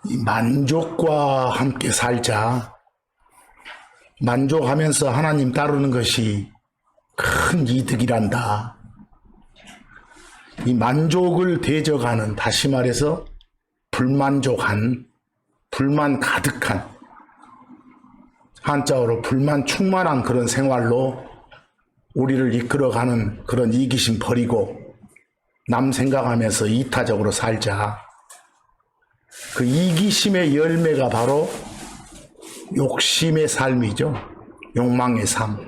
이 만족과 함께 살자. 만족하면서 하나님 따르는 것이 큰 이득이란다. 이 만족을 대적하는, 다시 말해서 불만족한, 불만 가득한, 한자어로 불만 충만한 그런 생활로 우리를 이끌어가는 그런 이기심 버리고 남 생각하면서 이타적으로 살자. 그 이기심의 열매가 바로 욕심의 삶이죠. 욕망의 삶.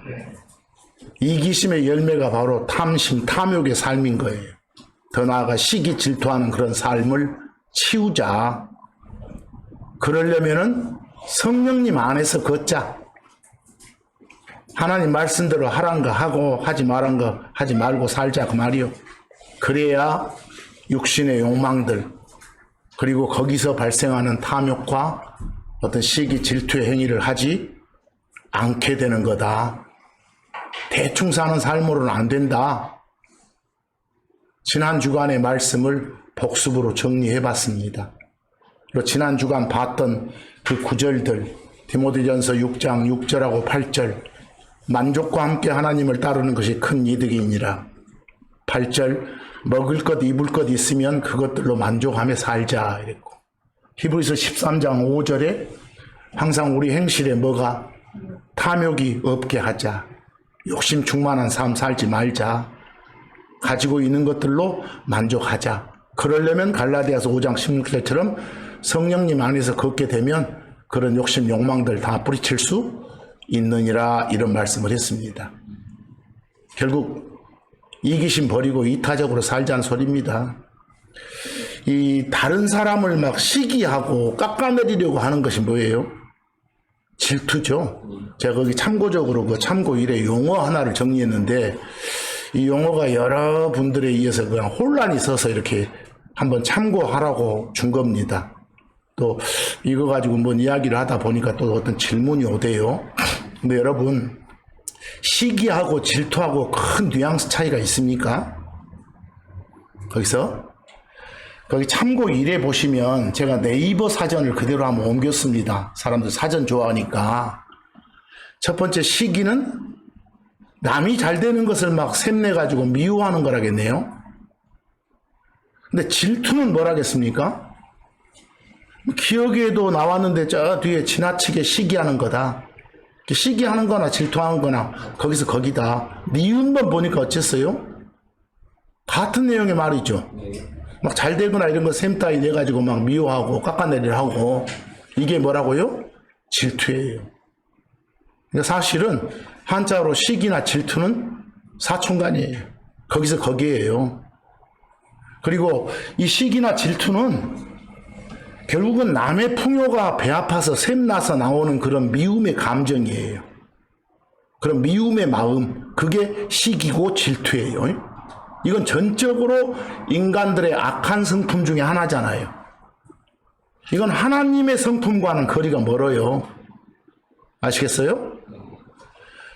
이기심의 열매가 바로 탐심, 탐욕의 삶인 거예요. 더 나아가 시기 질투하는 그런 삶을 치우자. 그러려면은 성령님 안에서 걷자. 하나님 말씀대로 하란 거 하고 하지 말란 거 하지 말고 살자 그 말이요. 그래야 육신의 욕망들 그리고 거기서 발생하는 탐욕과 어떤 시기 질투의 행위를 하지 않게 되는 거다. 대충 사는 삶으로는 안 된다. 지난 주간의 말씀을 복습으로 정리해 봤습니다. 지난 주간 봤던 그 구절들, 디모데전서 6장 6절하고 8절, 만족과 함께 하나님을 따르는 것이 큰 이득이니라. 8절, 먹을 것 입을 것 있으면 그것들로 만족하며 살자 이랬고, 히브리서 13장 5절에 항상 우리 행실에 뭐가 탐욕이 없게 하자. 욕심 충만한 삶 살지 말자. 가지고 있는 것들로 만족하자. 그러려면 갈라디아서 5장 16절처럼 성령님 안에서 걷게 되면 그런 욕심 욕망들 다 뿌리칠 수 있느니라, 이런 말씀을 했습니다. 결국 이기심 버리고 이타적으로 살자는 소리입니다. 이 다른 사람을 막 시기하고 깎아내리려고 하는 것이 뭐예요? 질투죠. 제가 거기 참고적으로 그 참고 1의 용어 하나를 정리했는데, 이 용어가 여러분들에 의해서 그냥 혼란이 있어서 이렇게 한번 참고하라고 준 겁니다. 또 이거 가지고 뭔 이야기를 하다 보니까 또 어떤 질문이 오대요. 근데 여러분, 시기하고 질투하고 큰 뉘앙스 차이가 있습니까? 거기 참고 1에 보시면 제가 네이버 사전을 그대로 한번 옮겼습니다. 사람들 사전 좋아하니까. 첫 번째, 시기는 남이 잘 되는 것을 막 샘내가지고 미워하는 거라겠네요. 근데 질투는 뭐라겠습니까? 기억에도 나왔는데 저 뒤에 지나치게 시기하는 거다. 시기하는 거나 질투하는 거나 거기서 거기다. 니은번 보니까 어쨌어요? 같은 내용의 말이죠. 막 잘 되거나 이런 거 샘 따위 내가지고 막 미워하고 깎아내리려 하고, 이게 뭐라고요? 질투예요. 그러니까 사실은 한자로 시기나 질투는 사촌간이에요. 거기서 거기에요. 그리고 이 시기나 질투는 결국은 남의 풍요가 배 아파서 샘나서 나오는 그런 미움의 감정이에요. 그런 미움의 마음, 그게 시기고 질투예요. 이건 전적으로 인간들의 악한 성품 중에 하나잖아요. 이건 하나님의 성품과는 거리가 멀어요. 아시겠어요?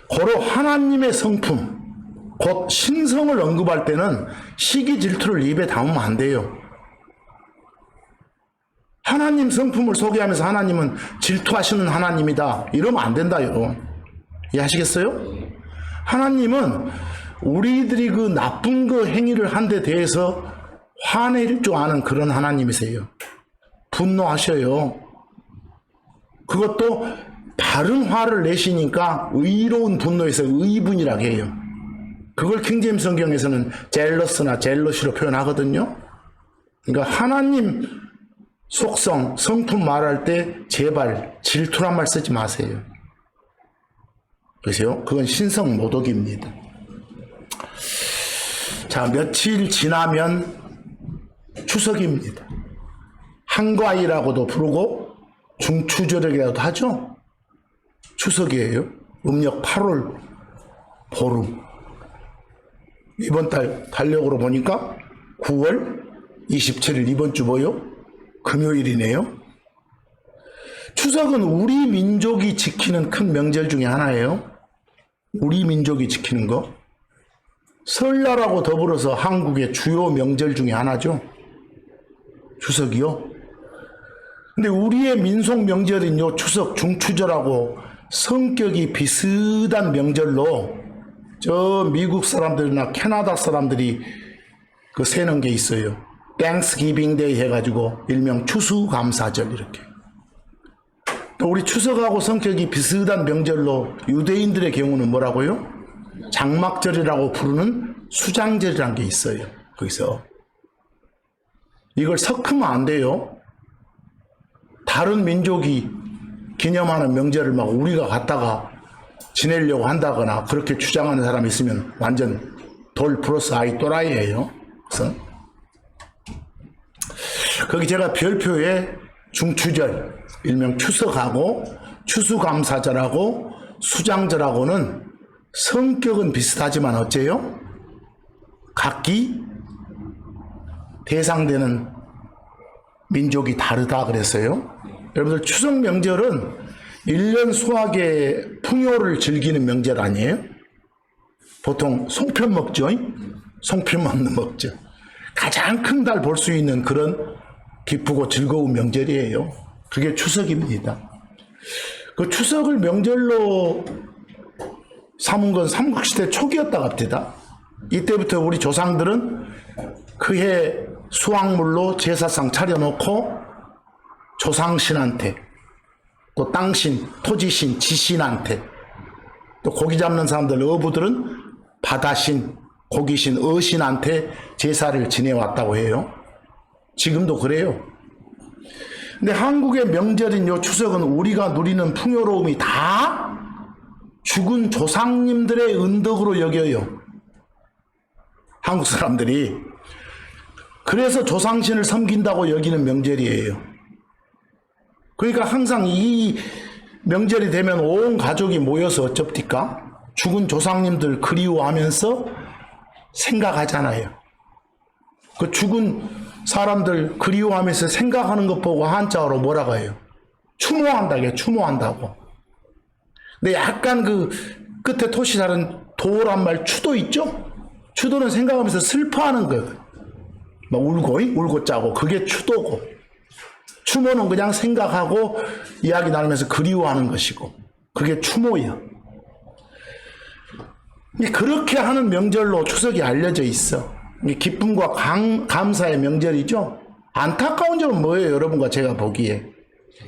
고로 하나님의 성품, 곧 신성을 언급할 때는 시기 질투를 입에 담으면 안 돼요. 하나님 성품을 소개하면서 하나님은 질투하시는 하나님이다, 이러면 안 된다요. 이해하시겠어요? 하나님은 우리들이 그 나쁜 그 행위를 한 데 대해서 화낼 줄 아는 그런 하나님이세요. 분노하셔요. 그것도 바른 화를 내시니까 의로운 분노에서 의분이라고 해요. 그걸 킹제임스 성경에서는 젤러스나 젤러시로 표현하거든요. 그러니까 하나님 속성, 성품 말할 때 제발 질투란 말 쓰지 마세요. 그러세요? 그건 신성 모독입니다. 자, 며칠 지나면 추석입니다. 한과일이라고도 부르고 중추절이라고도 하죠. 추석이에요. 음력 8월 보름. 이번 달 달력으로 보니까 9월 27일, 이번 주 뭐요? 금요일이네요. 추석은 우리 민족이 지키는 큰 명절 중에 하나예요. 우리 민족이 지키는 거. 설날하고 더불어서 한국의 주요 명절 중에 하나죠. 추석이요? 근데 우리의 민속 명절인 요 추석, 중추절하고 성격이 비슷한 명절로 저 미국 사람들이나 캐나다 사람들이 그 세는 게 있어요. 땡스기빙 데이 해가지고 일명 추수감사절 이렇게. 또 우리 추석하고 성격이 비슷한 명절로 유대인들의 경우는 뭐라고요? 장막절이라고 부르는 수장절이라는 게 있어요. 거기서 이걸 섞으면 안 돼요. 다른 민족이 기념하는 명절을 막 우리가 갖다가 지내려고 한다거나 그렇게 주장하는 사람이 있으면 완전 돌 플러스 아이 또라이예요. 그래서 거기 제가 별표에 중추절, 일명 추석하고 추수감사절하고 수장절하고는 성격은 비슷하지만 어째요? 각기 대상되는 민족이 다르다 그랬어요. 여러분들 추석 명절은 1년 수확의 풍요를 즐기는 명절 아니에요? 보통 송편 먹죠? 송편 먹죠. 가장 큰 달 볼 수 있는 그런 기쁘고 즐거운 명절이에요. 그게 추석입니다. 그 추석을 명절로 삼은 건 삼국시대 초기였다 갑니다. 이때부터 우리 조상들은 그해 수확물로 제사상 차려놓고 조상신한테 또 땅신, 토지신, 지신한테 또 고기 잡는 사람들 어부들은 바다신, 고기신, 어신한테 제사를 지내왔다고 해요. 지금도 그래요. 근데 한국의 명절인 요 추석은 우리가 누리는 풍요로움이 다 죽은 조상님들의 은덕으로 여겨요. 한국 사람들이. 그래서 조상신을 섬긴다고 여기는 명절이에요. 그러니까 항상 이 명절이 되면 온 가족이 모여서 어쩝니까? 죽은 조상님들 그리워하면서 생각하잖아요. 그 죽은 사람들 그리워하면서 생각하는 것 보고 한자어로 뭐라고 해요? 추모한다게 추모한다고. 근데 약간 그 끝에 토시 다른 도란 말 추도 있죠? 추도는 생각하면서 슬퍼하는 거. 막 울고 짜고 그게 추도고. 추모는 그냥 생각하고 이야기 나누면서 그리워하는 것이고 그게 추모야. 그렇게 하는 명절로 추석이 알려져 있어. 기쁨과 감사의 명절이죠. 안타까운 점은 뭐예요? 여러분과 제가 보기에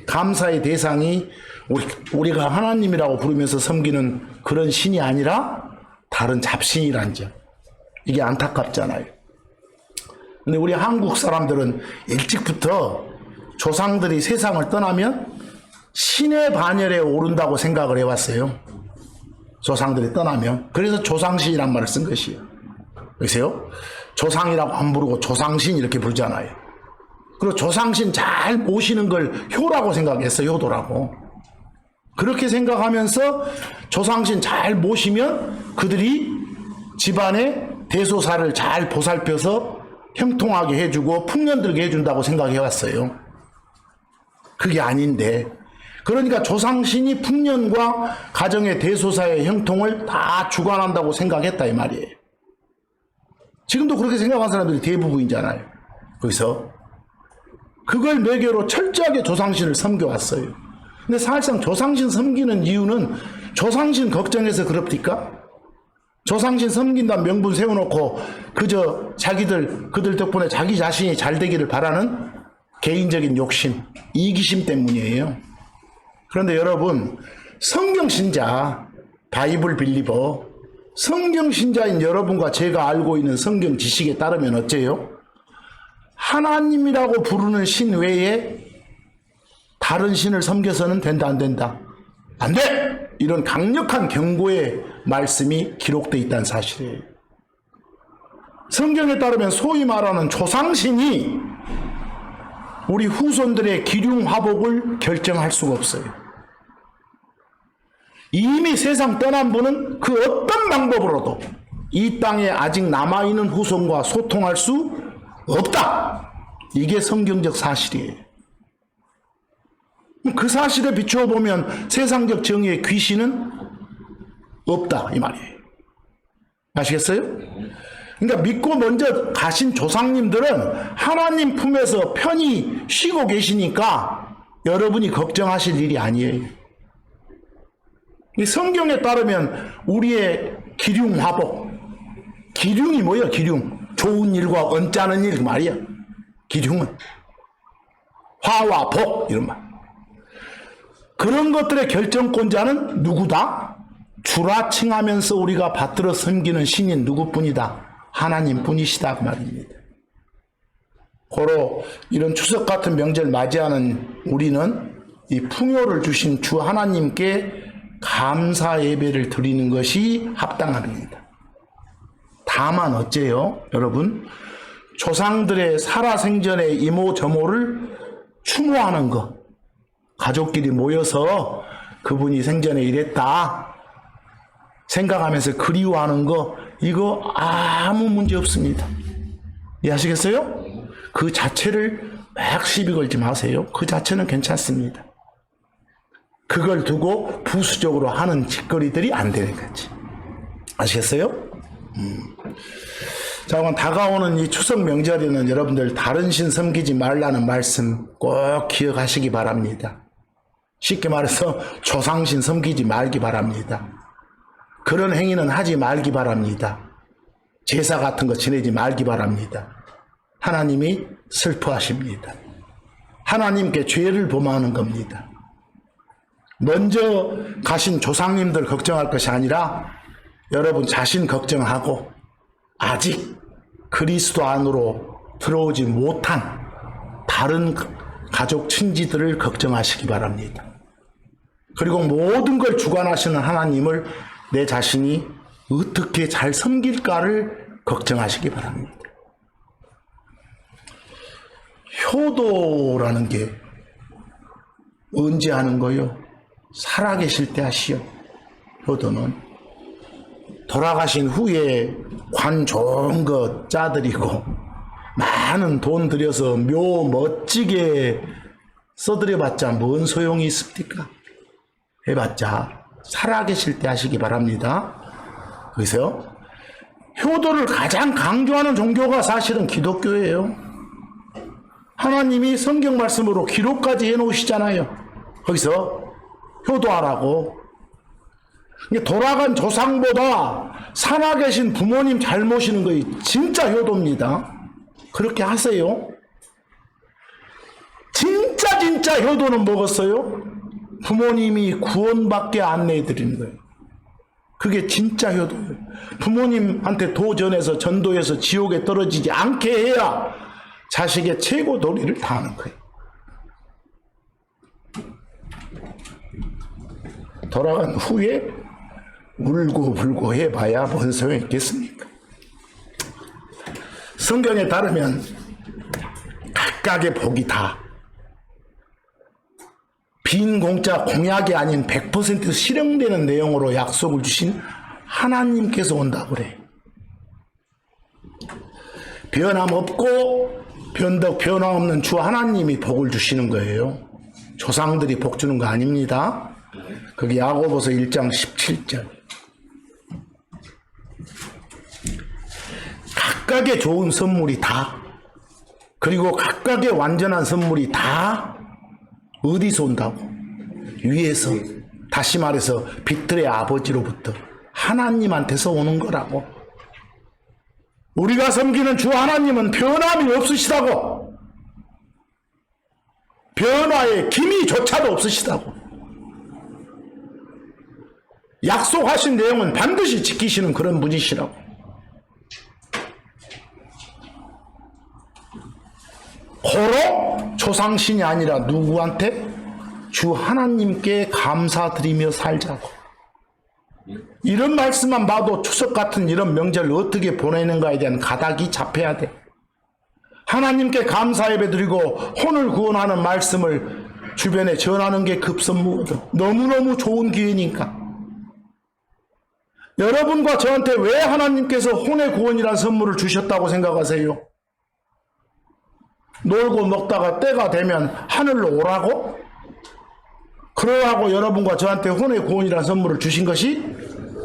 감사의 대상이 우리가 하나님이라고 부르면서 섬기는 그런 신이 아니라 다른 잡신이란 점. 이게 안타깝잖아요. 근데 우리 한국 사람들은 일찍부터 조상들이 세상을 떠나면 신의 반열에 오른다고 생각을 해왔어요. 조상들이 떠나면. 그래서 조상신이란 말을 쓴 것이에요. 보세요. 조상이라고 안 부르고 조상신 이렇게 부르잖아요. 그리고 조상신 잘 모시는 걸 효라고 생각했어요. 효도라고. 그렇게 생각하면서 조상신 잘 모시면 그들이 집안의 대소사를 잘 보살펴서 형통하게 해주고 풍년들게 해준다고 생각해왔어요. 그게 아닌데 그러니까 조상신이 풍년과 가정의 대소사의 형통을 다 주관한다고 생각했다 이 말이에요. 지금도 그렇게 생각하는 사람들이 대부분이잖아요. 그래서 그걸 매개로 철저하게 조상신을 섬겨왔어요. 근데 사실상 조상신 섬기는 이유는 조상신 걱정해서 그럽니까? 조상신 섬긴다는 명분 세워놓고 그저 그들 덕분에 자기 자신이 잘 되기를 바라는 개인적인 욕심, 이기심 때문이에요. 그런데 여러분, 성경신자, 바이블 빌리버, 성경신자인 여러분과 제가 알고 있는 성경 지식에 따르면 어째요? 하나님이라고 부르는 신 외에 다른 신을 섬겨서는 된다, 안 된다? 안 돼! 이런 강력한 경고의 말씀이 기록되어 있다는 사실이에요. 성경에 따르면 소위 말하는 조상신이 우리 후손들의 기륭화복을 결정할 수가 없어요. 이미 세상 떠난 분은 그 어떤 방법으로도 이 땅에 아직 남아있는 후손과 소통할 수 없다. 이게 성경적 사실이에요. 그 사실에 비추어 보면 세상적 정의의 귀신은 없다 이 말이에요. 아시겠어요? 그러니까 믿고 먼저 가신 조상님들은 하나님 품에서 편히 쉬고 계시니까 여러분이 걱정하실 일이 아니에요. 이 성경에 따르면 우리의 기륭화복, 기륭이 뭐예요? 기륭, 좋은 일과 언짢은 일 말이야. 기륭은 화와 복 이런 말. 그런 것들의 결정권자는 누구다? 주라 칭하면서 우리가 받들어 섬기는 신인 누구뿐이다? 하나님 뿐이시다 그 말입니다. 고로 이런 추석 같은 명절 맞이하는 우리는 이 풍요를 주신 주 하나님께 감사 예배를 드리는 것이 합당합니다. 다만 어째요? 여러분, 조상들의 살아생전의 이모저모를 추모하는 것, 가족끼리 모여서 그분이 생전에 이랬다 생각하면서 그리워하는 거, 이거 아무 문제 없습니다. 이해하시겠어요? 그 자체를 막 시비 걸지 마세요. 그 자체는 괜찮습니다. 그걸 두고 부수적으로 하는 짓거리들이 안 되는 거지. 아시겠어요? 자, 그럼 다가오는 이 추석 명절에는 여러분들 다른 신 섬기지 말라는 말씀 꼭 기억하시기 바랍니다. 쉽게 말해서 조상신 섬기지 말기 바랍니다. 그런 행위는 하지 말기 바랍니다. 제사 같은 거 지내지 말기 바랍니다. 하나님이 슬퍼하십니다. 하나님께 죄를 범하는 겁니다. 먼저 가신 조상님들 걱정할 것이 아니라 여러분 자신 걱정하고 아직 그리스도 안으로 들어오지 못한 다른 가족 친지들을 걱정하시기 바랍니다. 그리고 모든 걸 주관하시는 하나님을 내 자신이 어떻게 잘 섬길까를 걱정하시기 바랍니다. 효도라는 게 언제 하는 거요? 살아계실 때 하시오. 효도는 돌아가신 후에 관 좋은 거 짜드리고 많은 돈 들여서 묘 멋지게 써드려봤자 뭔 소용이 있습니까? 해봤자 살아계실 때 하시기 바랍니다. 그래서 효도를 가장 강조하는 종교가 사실은 기독교예요. 하나님이 성경 말씀으로 기록까지 해놓으시잖아요. 거기서 효도하라고. 돌아간 조상보다 살아계신 부모님 잘 모시는 거 진짜 효도입니다. 그렇게 하세요. 진짜 효도는 뭐겠어요? 부모님이 구원받게 안내해 드리는 거예요. 그게 진짜 효도예요. 부모님한테 도전해서 전도해서 지옥에 떨어지지 않게 해야 자식의 최고 도리를 다하는 거예요. 돌아간 후에 울고 불고 해봐야 뭔 소용이 있겠습니까? 성경에 따르면 각각의 복이 다 빈 공짜 공약이 아닌 100% 실행되는 내용으로 약속을 주신 하나님께서 온다고 그래. 변함없고 변함없는 주 하나님이 복을 주시는 거예요. 조상들이 복 주는 거 아닙니다. 거기 야고보서 1장 17절. 각각의 좋은 선물이 다, 그리고 각각의 완전한 선물이 다 어디서 온다고? 위에서. 다시 말해서 빛들의 아버지로부터 하나님한테서 오는 거라고. 우리가 섬기는 주 하나님은 변함이 없으시다고. 변화의 기미조차도 없으시다고. 약속하신 내용은 반드시 지키시는 그런 분이시라고. 고로 조상신이 아니라 누구한테? 주 하나님께 감사드리며 살자고. 이런 말씀만 봐도 추석 같은 이런 명절을 어떻게 보내는가에 대한 가닥이 잡혀야 돼. 하나님께 감사 예배 드리고 혼을 구원하는 말씀을 주변에 전하는 게 급선무거든. 너무너무 좋은 기회니까. 여러분과 저한테 왜 하나님께서 혼의 구원이라는 선물을 주셨다고 생각하세요? 놀고 먹다가 때가 되면 하늘로 오라고? 그러라고 여러분과 저한테 혼의 구원이라는 선물을 주신 것이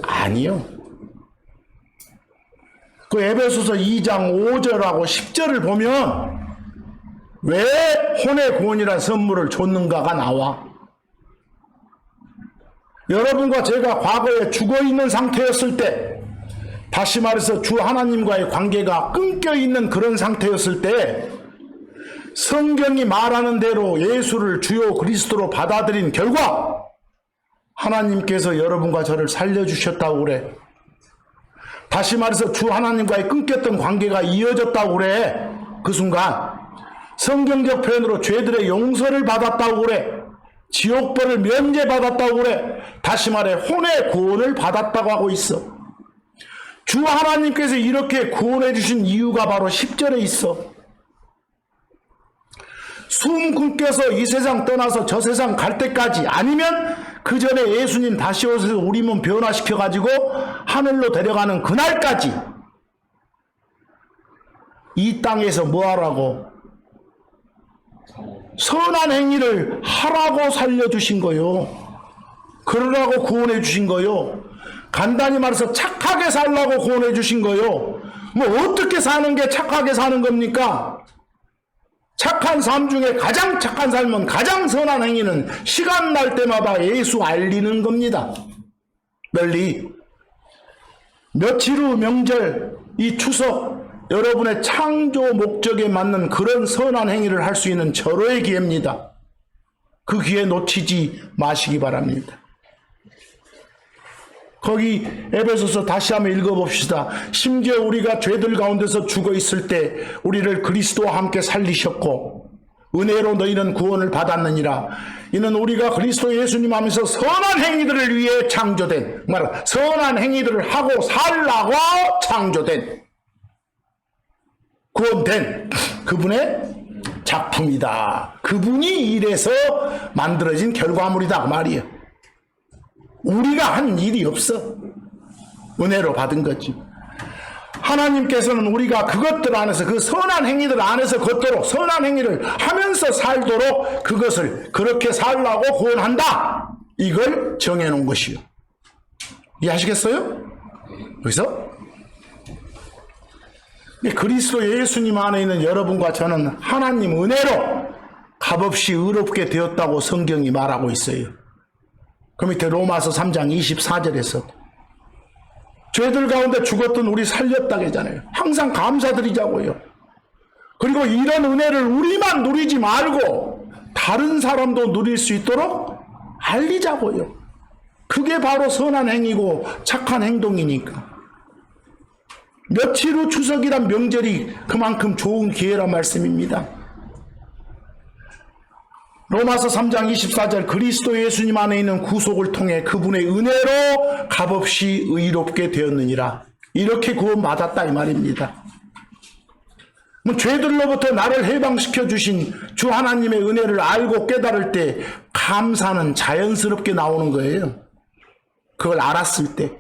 아니요. 그 에베소서 2장 5절하고 10절을 보면 왜 혼의 구원이라는 선물을 줬는가가 나와. 여러분과 제가 과거에 죽어있는 상태였을 때, 다시 말해서 주 하나님과의 관계가 끊겨있는 그런 상태였을 때 성경이 말하는 대로 예수를 주요 그리스도로 받아들인 결과 하나님께서 여러분과 저를 살려주셨다고 그래. 다시 말해서 주 하나님과의 끊겼던 관계가 이어졌다고 그래. 그 순간 성경적 표현으로 죄들의 용서를 받았다고 그래. 지옥벌을 면제받았다고 그래. 다시 말해 혼의 구원을 받았다고 하고 있어. 주 하나님께서 이렇게 구원해 주신 이유가 바로 10절에 있어. 숨 끊겨서 이 세상 떠나서 저 세상 갈 때까지, 아니면 그 전에 예수님 다시 오셔서 우리 몸 변화시켜가지고 하늘로 데려가는 그날까지 이 땅에서 뭐 하라고? 선한 행위를 하라고 살려주신 거요. 그러라고 구원해 주신 거요. 간단히 말해서 착하게 살라고 구원해 주신 거요. 뭐 어떻게 사는 게 착하게 사는 겁니까? 착한 삶 중에 가장 착한 삶은, 가장 선한 행위는 시간 날 때마다 예수 알리는 겁니다. 널리. 며칠 후 명절, 이 추석, 여러분의 창조 목적에 맞는 그런 선한 행위를 할 수 있는 절호의 기회입니다. 그 기회 놓치지 마시기 바랍니다. 거기 에베소서 다시 한번 읽어봅시다. 심지어 우리가 죄들 가운데서 죽어 있을 때 우리를 그리스도와 함께 살리셨고 은혜로 너희는 구원을 받았느니라. 이는 우리가 그리스도 예수님 하면서 선한 행위들을 위해 창조된, 선한 행위들을 하고 살라고 창조된, 구원된 그분의 작품이다. 그분이 일해서 만들어진 결과물이다 그 말이에요. 우리가 한 일이 없어. 은혜로 받은 거지. 하나님께서는 우리가 그것들 안에서, 그 선한 행위들 안에서 걷도록, 선한 행위를 하면서 살도록 그것을 그렇게 살라고 구원한다. 이걸 정해놓은 것이요. 이해하시겠어요? 그래서 그리스도 예수님 안에 있는 여러분과 저는 하나님 은혜로 값없이 의롭게 되었다고 성경이 말하고 있어요. 그 밑에 로마서 3장 24절에서 죄들 가운데 죽었던 우리 살렸다고 하잖아요. 항상 감사드리자고요. 그리고 이런 은혜를 우리만 누리지 말고 다른 사람도 누릴 수 있도록 알리자고요. 그게 바로 선한 행위고 착한 행동이니까. 며칠 후 추석이란 명절이 그만큼 좋은 기회란 말씀입니다. 로마서 3장 24절 그리스도 예수님 안에 있는 구속을 통해 그분의 은혜로 값없이 의롭게 되었느니라. 이렇게 구원받았다 이 말입니다. 죄들로부터 나를 해방시켜 주신 주 하나님의 은혜를 알고 깨달을 때 감사는 자연스럽게 나오는 거예요. 그걸 알았을 때.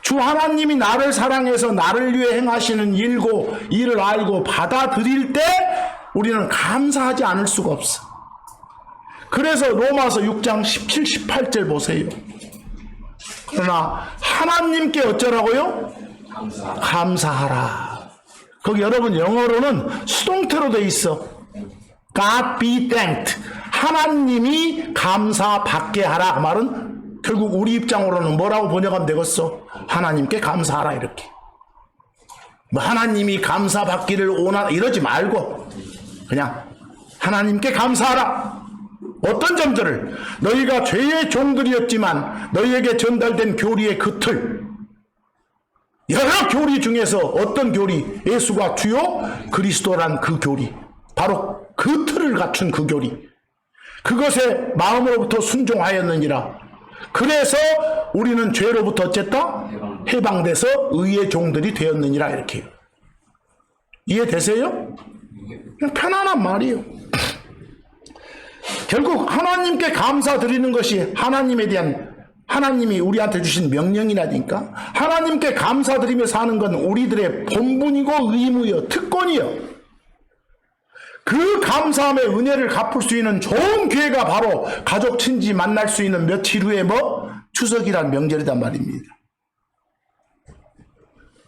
주 하나님이 나를 사랑해서 나를 위해 행하시는 일을 알고 받아들일 때 우리는 감사하지 않을 수가 없어. 그래서 로마서 6장 17, 18절 보세요. 그러나 하나님께 어쩌라고요? 감사하라. 거기 여러분 영어로는 수동태로 돼 있어. God be thanked. 하나님이 감사받게 하라. 그 말은 결국 우리 입장으로는 뭐라고 번역하면 되겠어? 하나님께 감사하라 이렇게. 뭐 하나님이 감사받기를 원하라 이러지 말고 그냥 하나님께 감사하라. 어떤 점들을 너희가 죄의 종들이었지만 너희에게 전달된 교리의 그 틀, 여러 교리 중에서 어떤 교리? 예수가 주요 그리스도란 그 교리, 바로 그 틀을 갖춘 그 교리, 그것에 마음으로부터 순종하였느니라. 그래서 우리는 죄로부터 어쨌다? 해방돼서 의의 종들이 되었느니라. 이렇게 이해되세요? 그냥 편안한 말이에요. 결국 하나님께 감사드리는 것이 하나님에 대한, 하나님이 우리한테 주신 명령이라니까. 하나님께 감사드리며 사는 건 우리들의 본분이고 의무요, 특권이요. 그 감사함의 은혜를 갚을 수 있는 좋은 기회가 바로 가족 친지 만날 수 있는 며칠 후에 추석이란 명절이란 말입니다.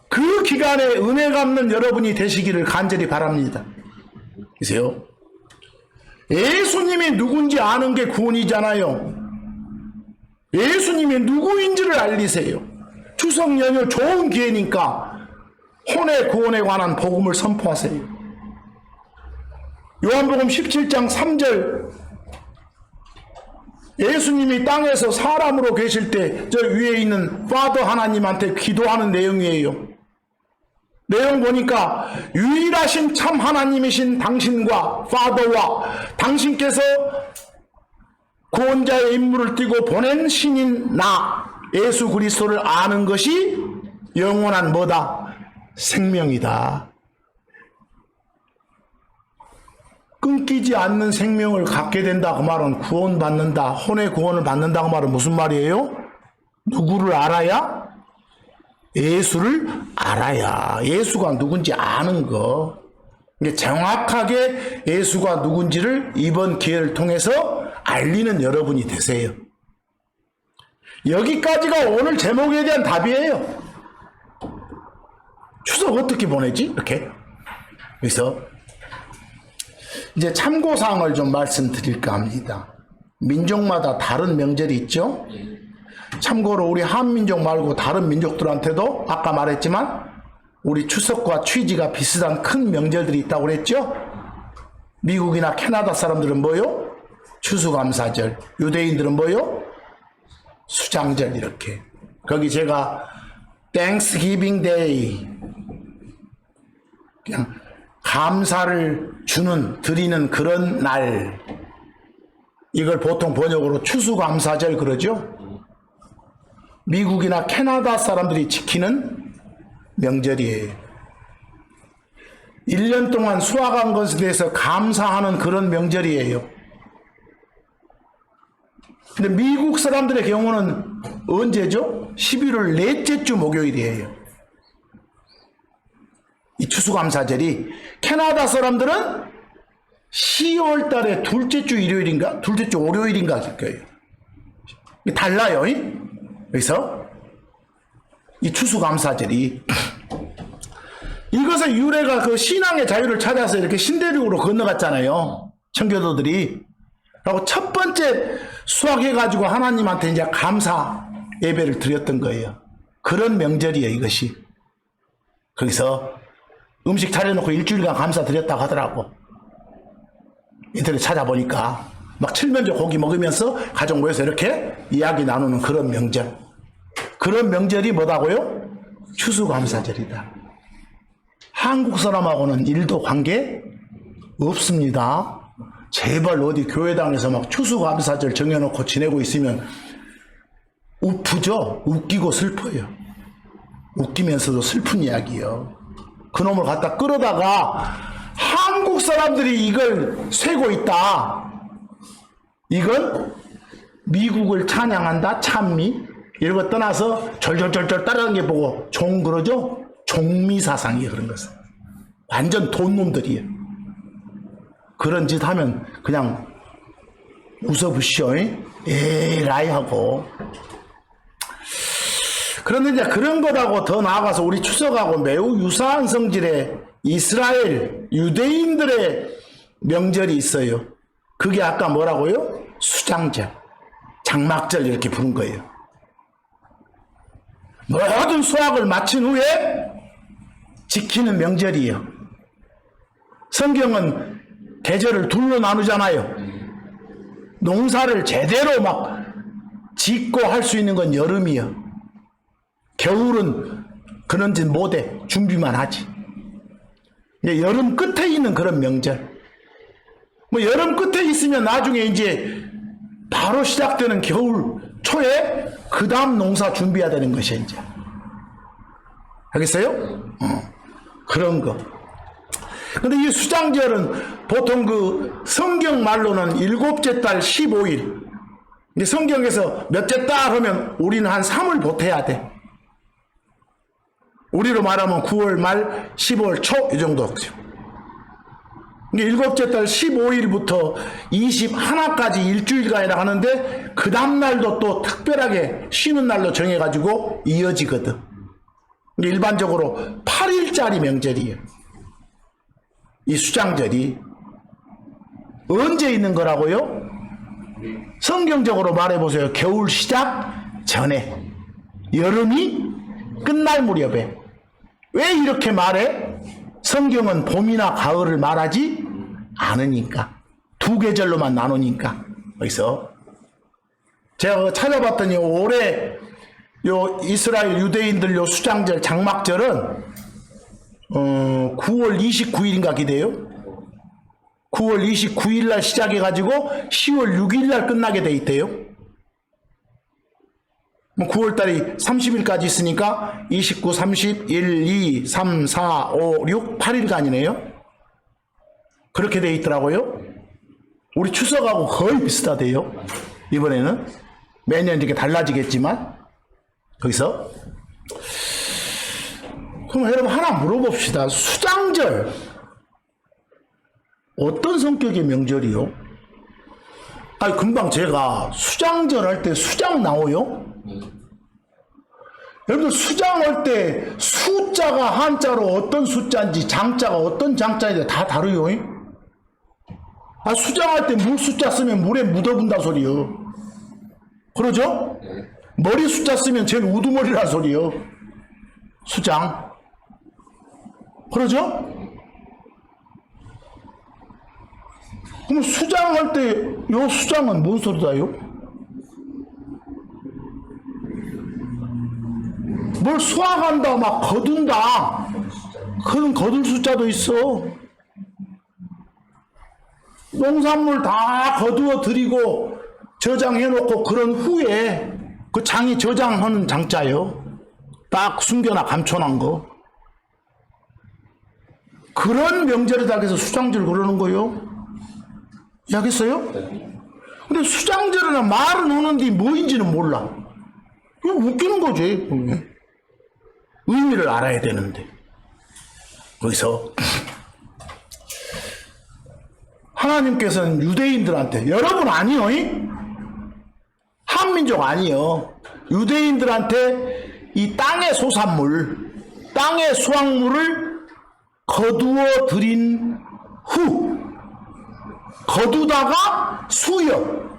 그 그 기간에 은혜 갚는 여러분이 되시기를 간절히 바랍니다. 보세요. 예수님이 누군지 아는 게 구원이잖아요. 예수님이 누구인지를 알리세요. 추석 연휴 좋은 기회니까 혼의 구원에 관한 복음을 선포하세요. 요한복음 17장 3절, 예수님이 땅에서 사람으로 계실 때 저 위에 있는 파더 하나님한테 기도하는 내용이에요. 내용 보니까 유일하신 참 하나님이신 당신과 파더와 당신께서 구원자의 임무를 띠고 보낸 신인 나 예수 그리스도를 아는 것이 영원한 뭐다? 생명이다. 끊기지 않는 생명을 갖게 된다 그 말은 구원받는다, 혼의 구원을 받는다 그 말은 무슨 말이에요? 누구를 알아야? 예수를 알아야. 예수가 누군지 아는 거. 정확하게 예수가 누군지를 이번 기회를 통해서 알리는 여러분이 되세요. 여기까지가 오늘 제목에 대한 답이에요. 추석 어떻게 보내지? 이렇게. 그래서 이제 참고사항을 좀 말씀드릴까 합니다. 민족마다 다른 명절이 있죠. 참고로 우리 한민족 말고 다른 민족들한테도 아까 말했지만 우리 추석과 취지가 비슷한 큰 명절들이 있다고 그랬죠. 미국이나 캐나다 사람들은 뭐요? 추수감사절. 유대인들은 뭐요? 수장절. 이렇게. 거기 제가 Thanksgiving Day, 그냥 감사를 드리는 그런 날, 이걸 보통 번역으로 추수감사절 그러죠. 미국이나 캐나다 사람들이 지키는 명절이에요. 1년 동안 수확한 것에 대해서 감사하는 그런 명절이에요. 근데 미국 사람들의 경우는 언제죠? 11월 넷째 주 목요일이에요. 이 추수감사절이. 캐나다 사람들은 10월 달에 둘째 주 일요일인가? 둘째 주 월요일인가 할 거예요. 달라요. 그래서 이 추수감사절이, 이것의 유래가 그 신앙의 자유를 찾아서 이렇게 신대륙으로 건너갔잖아요. 청교도들이. 그리고 첫 번째 수확해가지고 하나님한테 이제 감사 예배를 드렸던 거예요. 그런 명절이에요, 이것이. 거기서 음식 차려놓고 일주일간 감사 드렸다고 하더라고. 인터넷 찾아보니까 막 칠면조 고기 먹으면서 가족 모여서 이렇게 이야기 나누는 그런 명절. 그런 명절이 뭐다고요? 추수감사절이다. 한국 사람하고는 일도 관계 없습니다. 제발 어디 교회당에서 막 추수감사절 정해놓고 지내고 있으면 우프죠? 웃기고 슬퍼요. 웃기면서도 슬픈 이야기요. 그놈을 갖다 끌어다가 한국 사람들이 이걸 쇠고 있다. 이건 미국을 찬양한다, 찬미, 이런 거 떠나서 절절절절 따라가는 게 보고 종 그러죠? 종미사상이에요, 그런 것은. 완전 돈놈들이에요. 그런 짓 하면 그냥 웃어보시오. 에라이 하고. 그런데 이제 그런 것하고 더 나아가서 우리 추석하고 매우 유사한 성질의 이스라엘 유대인들의 명절이 있어요. 그게 아까 뭐라고요? 수장절, 장막절 이렇게 부른 거예요. 모든 수확을 마친 후에 지키는 명절이에요. 성경은 계절을 둘로 나누잖아요. 농사를 제대로 막 짓고 할 수 있는 건 여름이요. 겨울은 그런 짓 못해. 준비만 하지. 여름 끝에 있는 그런 명절. 뭐 여름 끝에 있으면 나중에 이제 바로 시작되는 겨울 초에 그 다음 농사 준비해야 되는 것이 이제. 알겠어요? 그런 거. 근데 이 수장절은 보통 그 성경 말로는 일곱째 달 15일. 근데 성경에서 몇째 달 하면 우리는 한 3을 보태야 돼. 우리로 말하면 9월 말 10월 초 이 정도. 일곱째 달 15일부터 21까지 일주일간이라 하는데 그 다음날도 또 특별하게 쉬는 날로 정해가지고 이어지거든. 일반적으로 8일짜리 명절이에요. 이 수장절이 언제 있는 거라고요? 성경적으로 말해보세요. 겨울 시작 전에, 여름이 끝날 무렵에. 왜 이렇게 말해? 성경은 봄이나 가을을 말하지 않으니까. 두 계절로만 나누니까. 그래서 제가 찾아봤더니 올해 요 이스라엘 유대인들 요 수장절 장막절은 9월 29일인가 기대요. 9월 29일 날 시작해 가지고 10월 6일 날 끝나게 돼 있대요. 9월 달이 30일까지 있으니까 29, 30, 1, 2, 3, 4, 5, 6, 8일간이네요. 그렇게 돼 있더라고요. 우리 추석하고 거의 비슷하대요. 이번에는 매년 이렇게 달라지겠지만. 거기서 그럼 여러분 하나 물어봅시다. 수장절 어떤 성격의 명절이요? 아니 금방 제가 수장절 할 때 수장 나오요? 여러분들 수장할 때 숫자가 한자로 어떤 숫자인지 장자가 어떤 장자인지 다 다르요. 아 수장할 때 물 숫자 쓰면 물에 묻어본다 소리요. 그러죠? 머리 숫자 쓰면 쟤는 우두머리란 소리요. 수장. 그러죠? 그럼 수장할 때 요 수장은 뭔 소리다요? 뭘 수확한다 막 거둔다. 그런 거둘 숫자도 있어. 농산물 다 거두어 드리고 저장해 놓고 그런 후에 그 장이 저장하는 장자요. 딱 숨겨놔 감춰놓은 거. 그런 명절에다 해서 수장절 그러는 거요. 이해하겠어요? 근데 수장절에는 말은 하는데 뭐인지는 몰라. 이거 웃기는 거지. 의미를 알아야 되는데. 거기서 하나님께서는 유대인들한테, 여러분 아니요. 한민족 아니요. 유대인들한테 이 땅의 소산물, 땅의 수확물을 거두어 드린 후, 거두다가 수여,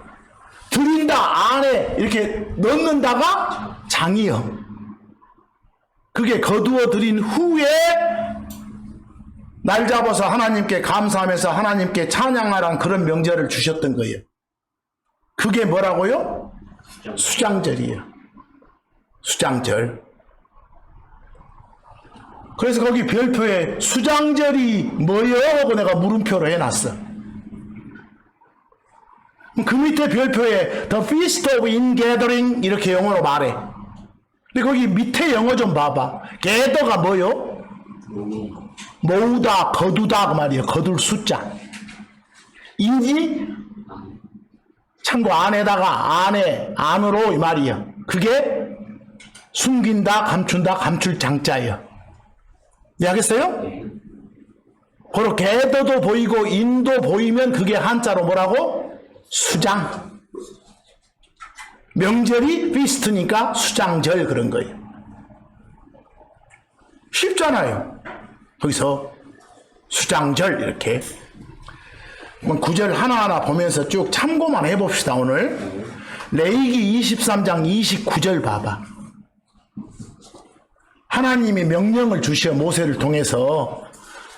드린다 안에 이렇게 넣는다가 장이여. 그게 거두어 드린 후에 날 잡아서 하나님께 감사하면서 하나님께 찬양하라는 그런 명절을 주셨던 거예요. 그게 뭐라고요? 수장절이에요. 수장절. 그래서 거기 별표에 수장절이 뭐예요? 하고 내가 물음표로 해놨어. 그 밑에 별표에 The Feast of Ingathering 이렇게 영어로 말해. 근데 거기 밑에 영어 좀 봐봐. gather가 뭐요? 모으다, 거두다 그 말이에요. 거둘 숫자. 인지? 참고 안에다가 안으로 이 말이에요. 그게 숨긴다, 감춘다, 감출 장자예요. 이해하겠어요? 바로 gather도 보이고 인도 보이면 그게 한자로 뭐라고? 수장. 명절이 feast니까 수장절 그런 거예요. 쉽잖아요. 거기서 수장절 이렇게 구절 하나하나 보면서 쭉 참고만 해봅시다. 오늘 레위기 23장 29절 봐봐. 하나님이 명령을 주시어 모세를 통해서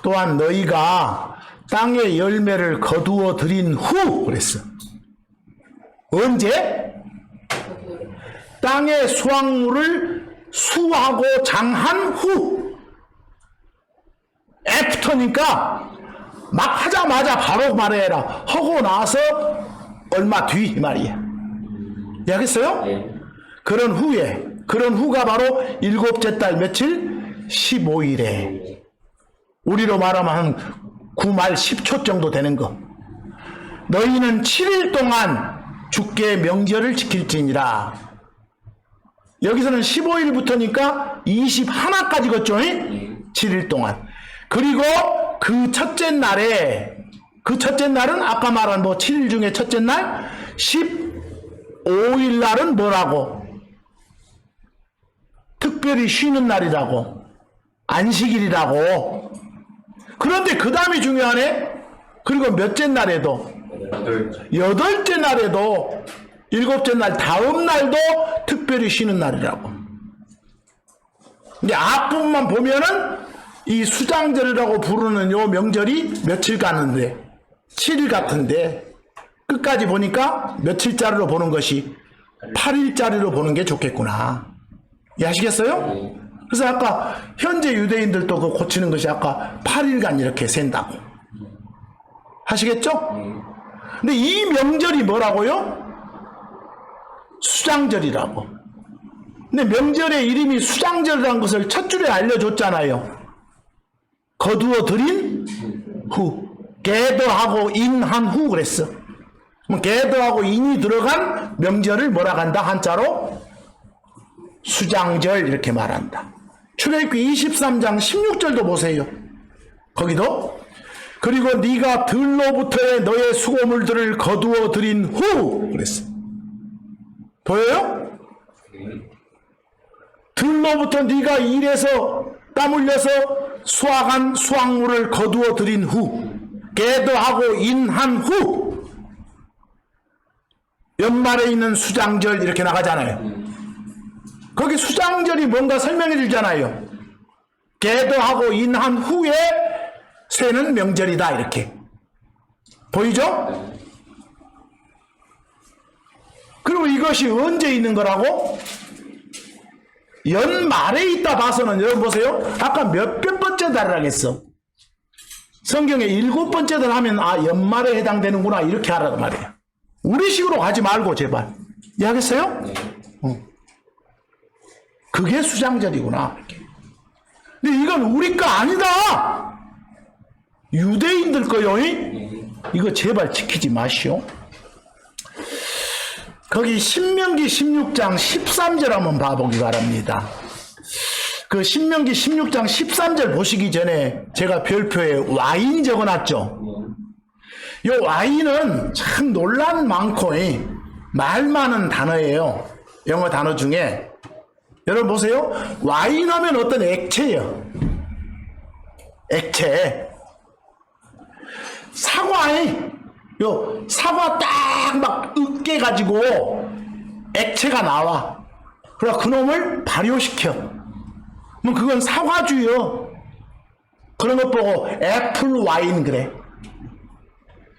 또한 너희가 땅의 열매를 거두어 드린 후 그랬어. 언제? 땅의 수확물을 수하고 장한 후. 애프터니까 막 하자마자 바로 말해라. 하고 나서 얼마 뒤 이 말이야. 이해하겠어요? 그런 후에, 그런 후가 바로 일곱째 달 며칠? 15일에. 우리로 말하면 한 9말 10초 정도 되는 거. 너희는 7일 동안 주께 명절을 지킬지니라. 여기서는 15일부터니까 21까지 걷죠? 7일 동안. 그리고 그 첫째 날에, 그 첫째 날은 아까 말한 뭐 7일 중에 첫째 날 15일 날은 뭐라고? 특별히 쉬는 날이라고. 안식일이라고. 그런데 그 다음이 중요하네. 그리고 몇째 날에도, 여덟째 날에도, 일곱째 날 다음 날도 특별히 쉬는 날이라고. 근데 앞부분만 보면은 이 수장절이라고 부르는 요 명절이 며칠 가는데 7일 같은데 끝까지 보니까 며칠짜리로 보는 것이 8일짜리로 보는 게 좋겠구나. 이해하시겠어요? 그래서 아까 현재 유대인들도 그 고치는 것이 아까 8일간 이렇게 센다고. 하시겠죠? 근데 이 명절이 뭐라고요? 수장절이라고. 근데 명절의 이름이 수장절이라는 것을 첫 줄에 알려줬잖아요. 거두어 들인 후. 게더하고 인한 후 그랬어. 게더하고 인이 들어간 명절을 뭐라 한다? 한자로 수장절 이렇게 말한다. 출애굽기 23장 16절도 보세요. 거기도 그리고 네가 들로부터의 너의 수고물들을 거두어 들인 후 그랬어. 보여요? 들로부터 네가 일해서 땀 흘려서 수확한 수확물을 거두어 들인 후 게더하고 인한 후 연말에 있는 수장절 이렇게 나가잖아요. 거기 수장절이 뭔가 설명해 주잖아요. 게더하고 인한 후에 세는 명절이다 이렇게. 보이죠? 그리고 이것이 언제 있는 거라고? 연말에 있다 봐서는 여러분 보세요. 아까 몇 번째 달이라고 했어? 성경에 7번째 달 하면 아 연말에 해당되는구나 이렇게 하라고 말이에요. 우리식으로 가지 말고 제발. 이해하겠어요? 네. 그게 수장절이구나. 근데 이건 우리 거 아니다. 유대인들 거요. 이거 제발 지키지 마시오. 거기 신명기 16장 13절 한번 봐보기 바랍니다. 그 신명기 16장 13절 보시기 전에 제가 별표에 와인 적어놨죠. 요 와인은 참 논란 많고 말 많은 단어예요. 영어 단어 중에. 여러분 보세요. 와인 하면 어떤 액체예요. 액체. 사과 딱 막 으깨 가지고 액체가 나와. 그래서 그놈을 발효시켜. 그럼 그건 사과주요. 그런 것 보고 애플 와인 그래.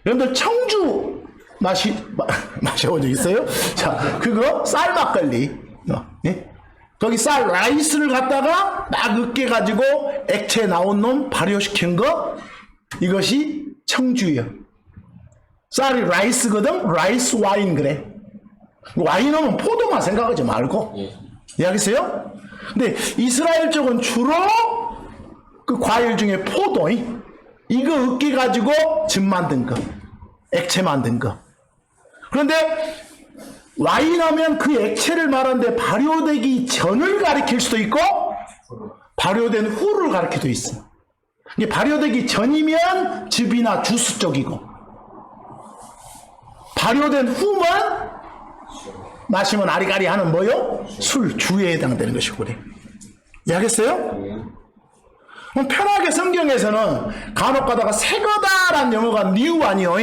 여러분들 청주 마셔본 적 있어요? 자, 그거 쌀 막걸리. 예? 거기 쌀 라이스를 갖다가 막 으깨 가지고 액체 나온 놈 발효시킨 거 이것이 청주예요. 쌀이 라이스거든. 라이스 와인 그래. 와인 하면 포도만 생각하지 말고. 이해하겠어요? 근데 이스라엘 쪽은 주로 그 과일 중에 포도 이거 으깨 가지고 즙 만든 거, 액체 만든 거. 그런데 와인 하면 그 액체를 말하는데 발효되기 전을 가리킬 수도 있고 발효된 후를 가리키도 있어. 이게 발효되기 전이면 즙이나 주스 쪽이고 발효된 후면 마시면 아리가리 하는 뭐요? 술, 주에 해당되는 것이고 그래. 이해하겠어요? 그럼 편하게 성경에서는 간혹 가다가 새거다란 영어가 new 아니요.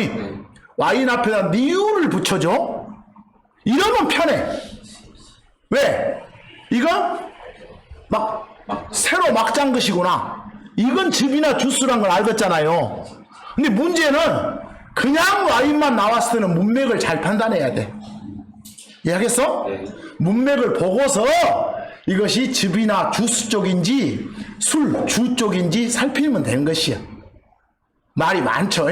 와인 앞에다 new를 붙여줘. 이러면 편해. 왜? 이건 막 새로 막 짠 것이구나. 이건 즙이나 주스란 걸 알겠잖아요. 근데 문제는 그냥 와인만 나왔을 때는 문맥을 잘 판단해야 돼. 이해하겠어? 문맥을 보고서 이것이 즙이나 주스 쪽인지 술, 주 쪽인지 살피면 되는 것이야. 말이 많죠?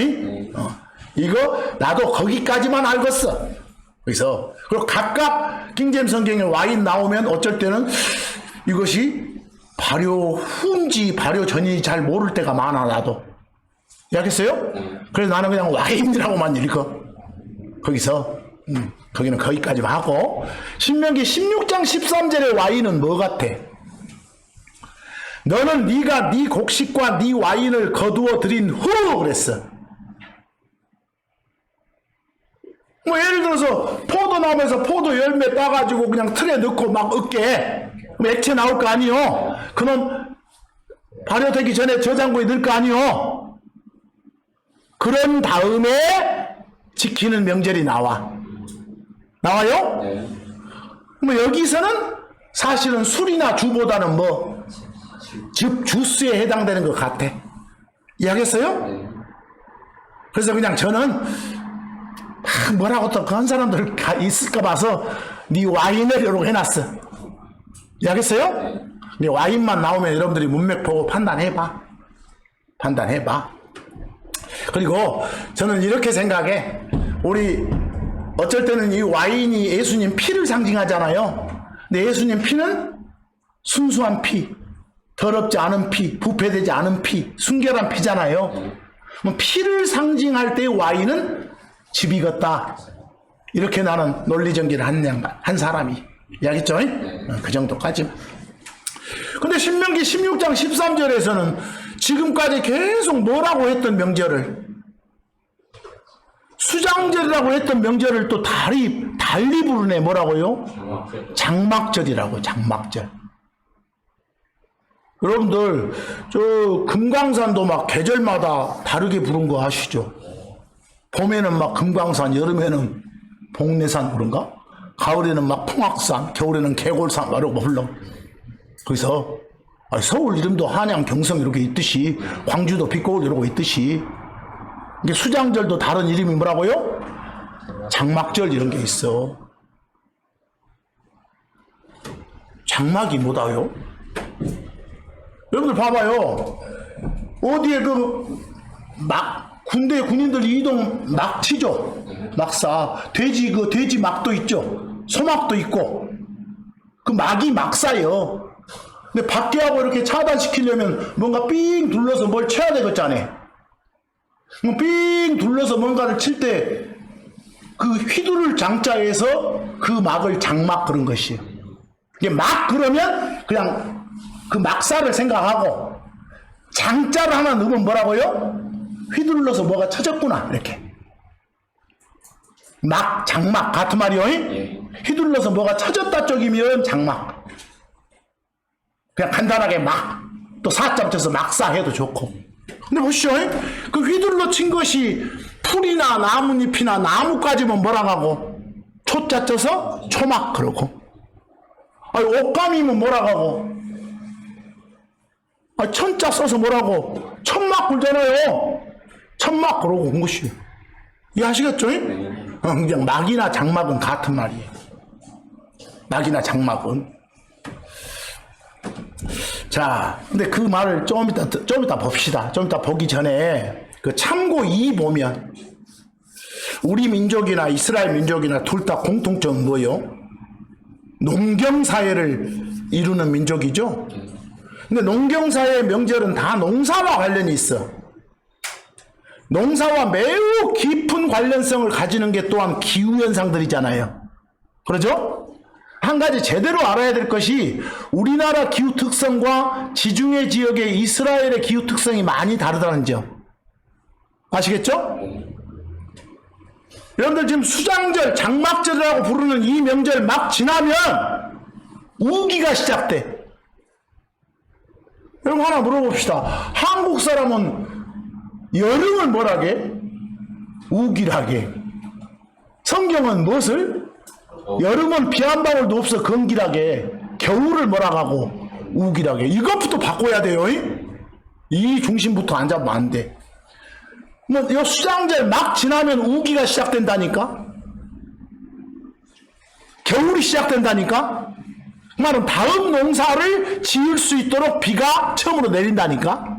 이거 나도 거기까지만 알겠어. 그래서 그리고 각각 킹제임 성경에 와인 나오면 어쩔 때는 이것이 발효 후인지 발효 전인지 잘 모를 때가 많아 나도. 이해하겠어요? 그래서 나는 그냥 와인이라고만 읽어. 거기서 거기는 거기까지만 하고. 신명기 16장 13절의 와인은 뭐 같아? 너는 네가 네 곡식과 네 와인을 거두어 들인 후 그랬어. 뭐 예를 들어서 포도 나무에서 포도 열매 따가지고 그냥 틀에 넣고 막 으깨. 그럼 액체 나올 거 아니요? 그럼 발효되기 전에 저장고에 넣을 거 아니요? 그런 다음에 지키는 명절이 나와요? 네. 뭐 여기서는 사실은 술이나 주보다는 뭐 주스에 해당되는 것 같아. 이해하겠어요? 네. 그래서 그냥 저는 막 뭐라고 또 그런 사람들 있을까 봐서 네 와인을 이렇게 해놨어. 이해하겠어요? 네 와인만 나오면 여러분들이 문맥 보고 판단해봐. 그리고 저는 이렇게 생각해. 우리 어쩔 때는 이 와인이 예수님 피를 상징하잖아요. 근데 예수님 피는 순수한 피, 더럽지 않은 피, 부패되지 않은 피, 순결한 피잖아요. 그럼 피를 상징할 때 와인은 집 익었다. 이렇게 나는 논리전기를 한 사람이. 이해하겠죠? 그 정도까지. 근데 신명기 16장 13절에서는 지금까지 계속 뭐라고 했던 명절을, 수장절이라고 했던 명절을 또 달리 부르네. 뭐라고요? 장막절이라고. 장막절. 여러분들 저 금강산도 막 계절마다 다르게 부른 거 아시죠? 봄에는 막 금강산, 여름에는 복례산 그런가? 가을에는 막 풍악산, 겨울에는 개골산 이러고 불러. 그래서 서울 이름도 한양, 경성 이렇게 있듯이 광주도 빛고울 이러고 있듯이 이게 수장절도 다른 이름이 뭐라고요? 장막절 이런 게 있어. 장막이 뭐다요? 여러분들 봐봐요. 어디에 군대 군인들 이동 막 치죠. 막사. 돼지 막도 있죠. 소막도 있고. 그 막이 막사예요. 근데 밖에 하고 이렇게 차단시키려면 뭔가 삥 둘러서 뭘 쳐야 되겠잖아요. 삥 둘러서 뭔가를 칠 때 그 휘두를 장자에서 그 막을 장막 그런 것이에요. 이게 막 그러면 그냥 그 막사를 생각하고 장자를 하나 넣으면 뭐라고요? 휘둘러서 뭐가 쳐졌구나 이렇게. 막 장막 같은 말이요. 휘둘러서 뭐가 쳐졌다 쪽이면 장막. 그냥 간단하게 막 또 사점 쳐서 막사 해도 좋고. 근데 보시죠. 그 휘둘러 친 것이 풀이나 나뭇잎이나 나무까지면 뭐라고 하고 초자 쳐서 초막 그러고. 옷감이면 뭐라고 하고 천자 써서 뭐라고 천막 굴잖아요. 천막 그러고 온 것이에요. 이해하시겠죠? 그냥 막이나 장막은 같은 말이에요. 막이나 장막은. 자, 근데 그 말을 좀 이따 봅시다. 좀 이따 보기 전에 그 참고 2 보면 우리 민족이나 이스라엘 민족이나 둘 다 공통점 뭐예요? 농경사회를 이루는 민족이죠. 근데 농경사회의 명절은 다 농사와 관련이 있어. 농사와 매우 깊은 관련성을 가지는 게 또한 기후현상들이잖아요. 그러죠? 한 가지 제대로 알아야 될 것이 우리나라 기후 특성과 지중해 지역의 이스라엘의 기후 특성이 많이 다르다는 점. 아시겠죠? 여러분들 지금 수장절, 장막절이라고 부르는 이 명절 막 지나면 우기가 시작돼. 여러분 하나 물어봅시다. 한국 사람은 여름을 뭐라게? 우기라게. 성경은 무엇을? 여름은 비 한 방울도 없어 건기라게. 겨울을 뭐라고 하고 우기라게. 이것부터 바꿔야 돼요. 이 중심부터 안 잡으면 안 돼. 뭐, 이 수장절 막 지나면 우기가 시작된다니까? 겨울이 시작된다니까? 그 말은 다음 농사를 지을 수 있도록 비가 처음으로 내린다니까?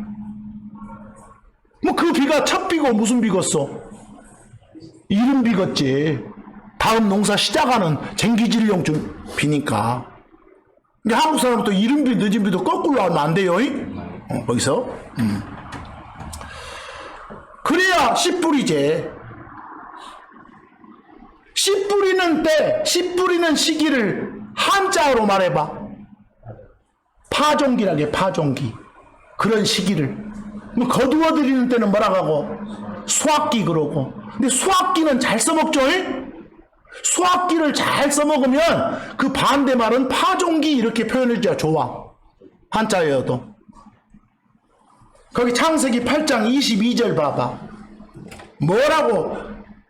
뭐 그 비가 첫 비고 무슨 비겠어? 이른 비겠지. 다음 농사 시작하는 쟁기질용 비니까. 근데 한국 사람은 또 이른 비, 늦은 비도 거꾸로 하면 안 돼요. 거기서. 그래야 씨 뿌리지. 씨 뿌리는 때, 씨 뿌리는 시기를 한자어로 말해봐. 파종기라게, 파종기. 그런 시기를. 뭐 거두어들이는 때는 뭐라고 하고? 수확기 그러고. 근데 수확기는 잘 써먹죠? 수학기를 잘 써먹으면 그 반대말은 파종기 이렇게 표현해줘야 좋아. 한자여도. 거기 창세기 8장 22절 봐봐. 뭐라고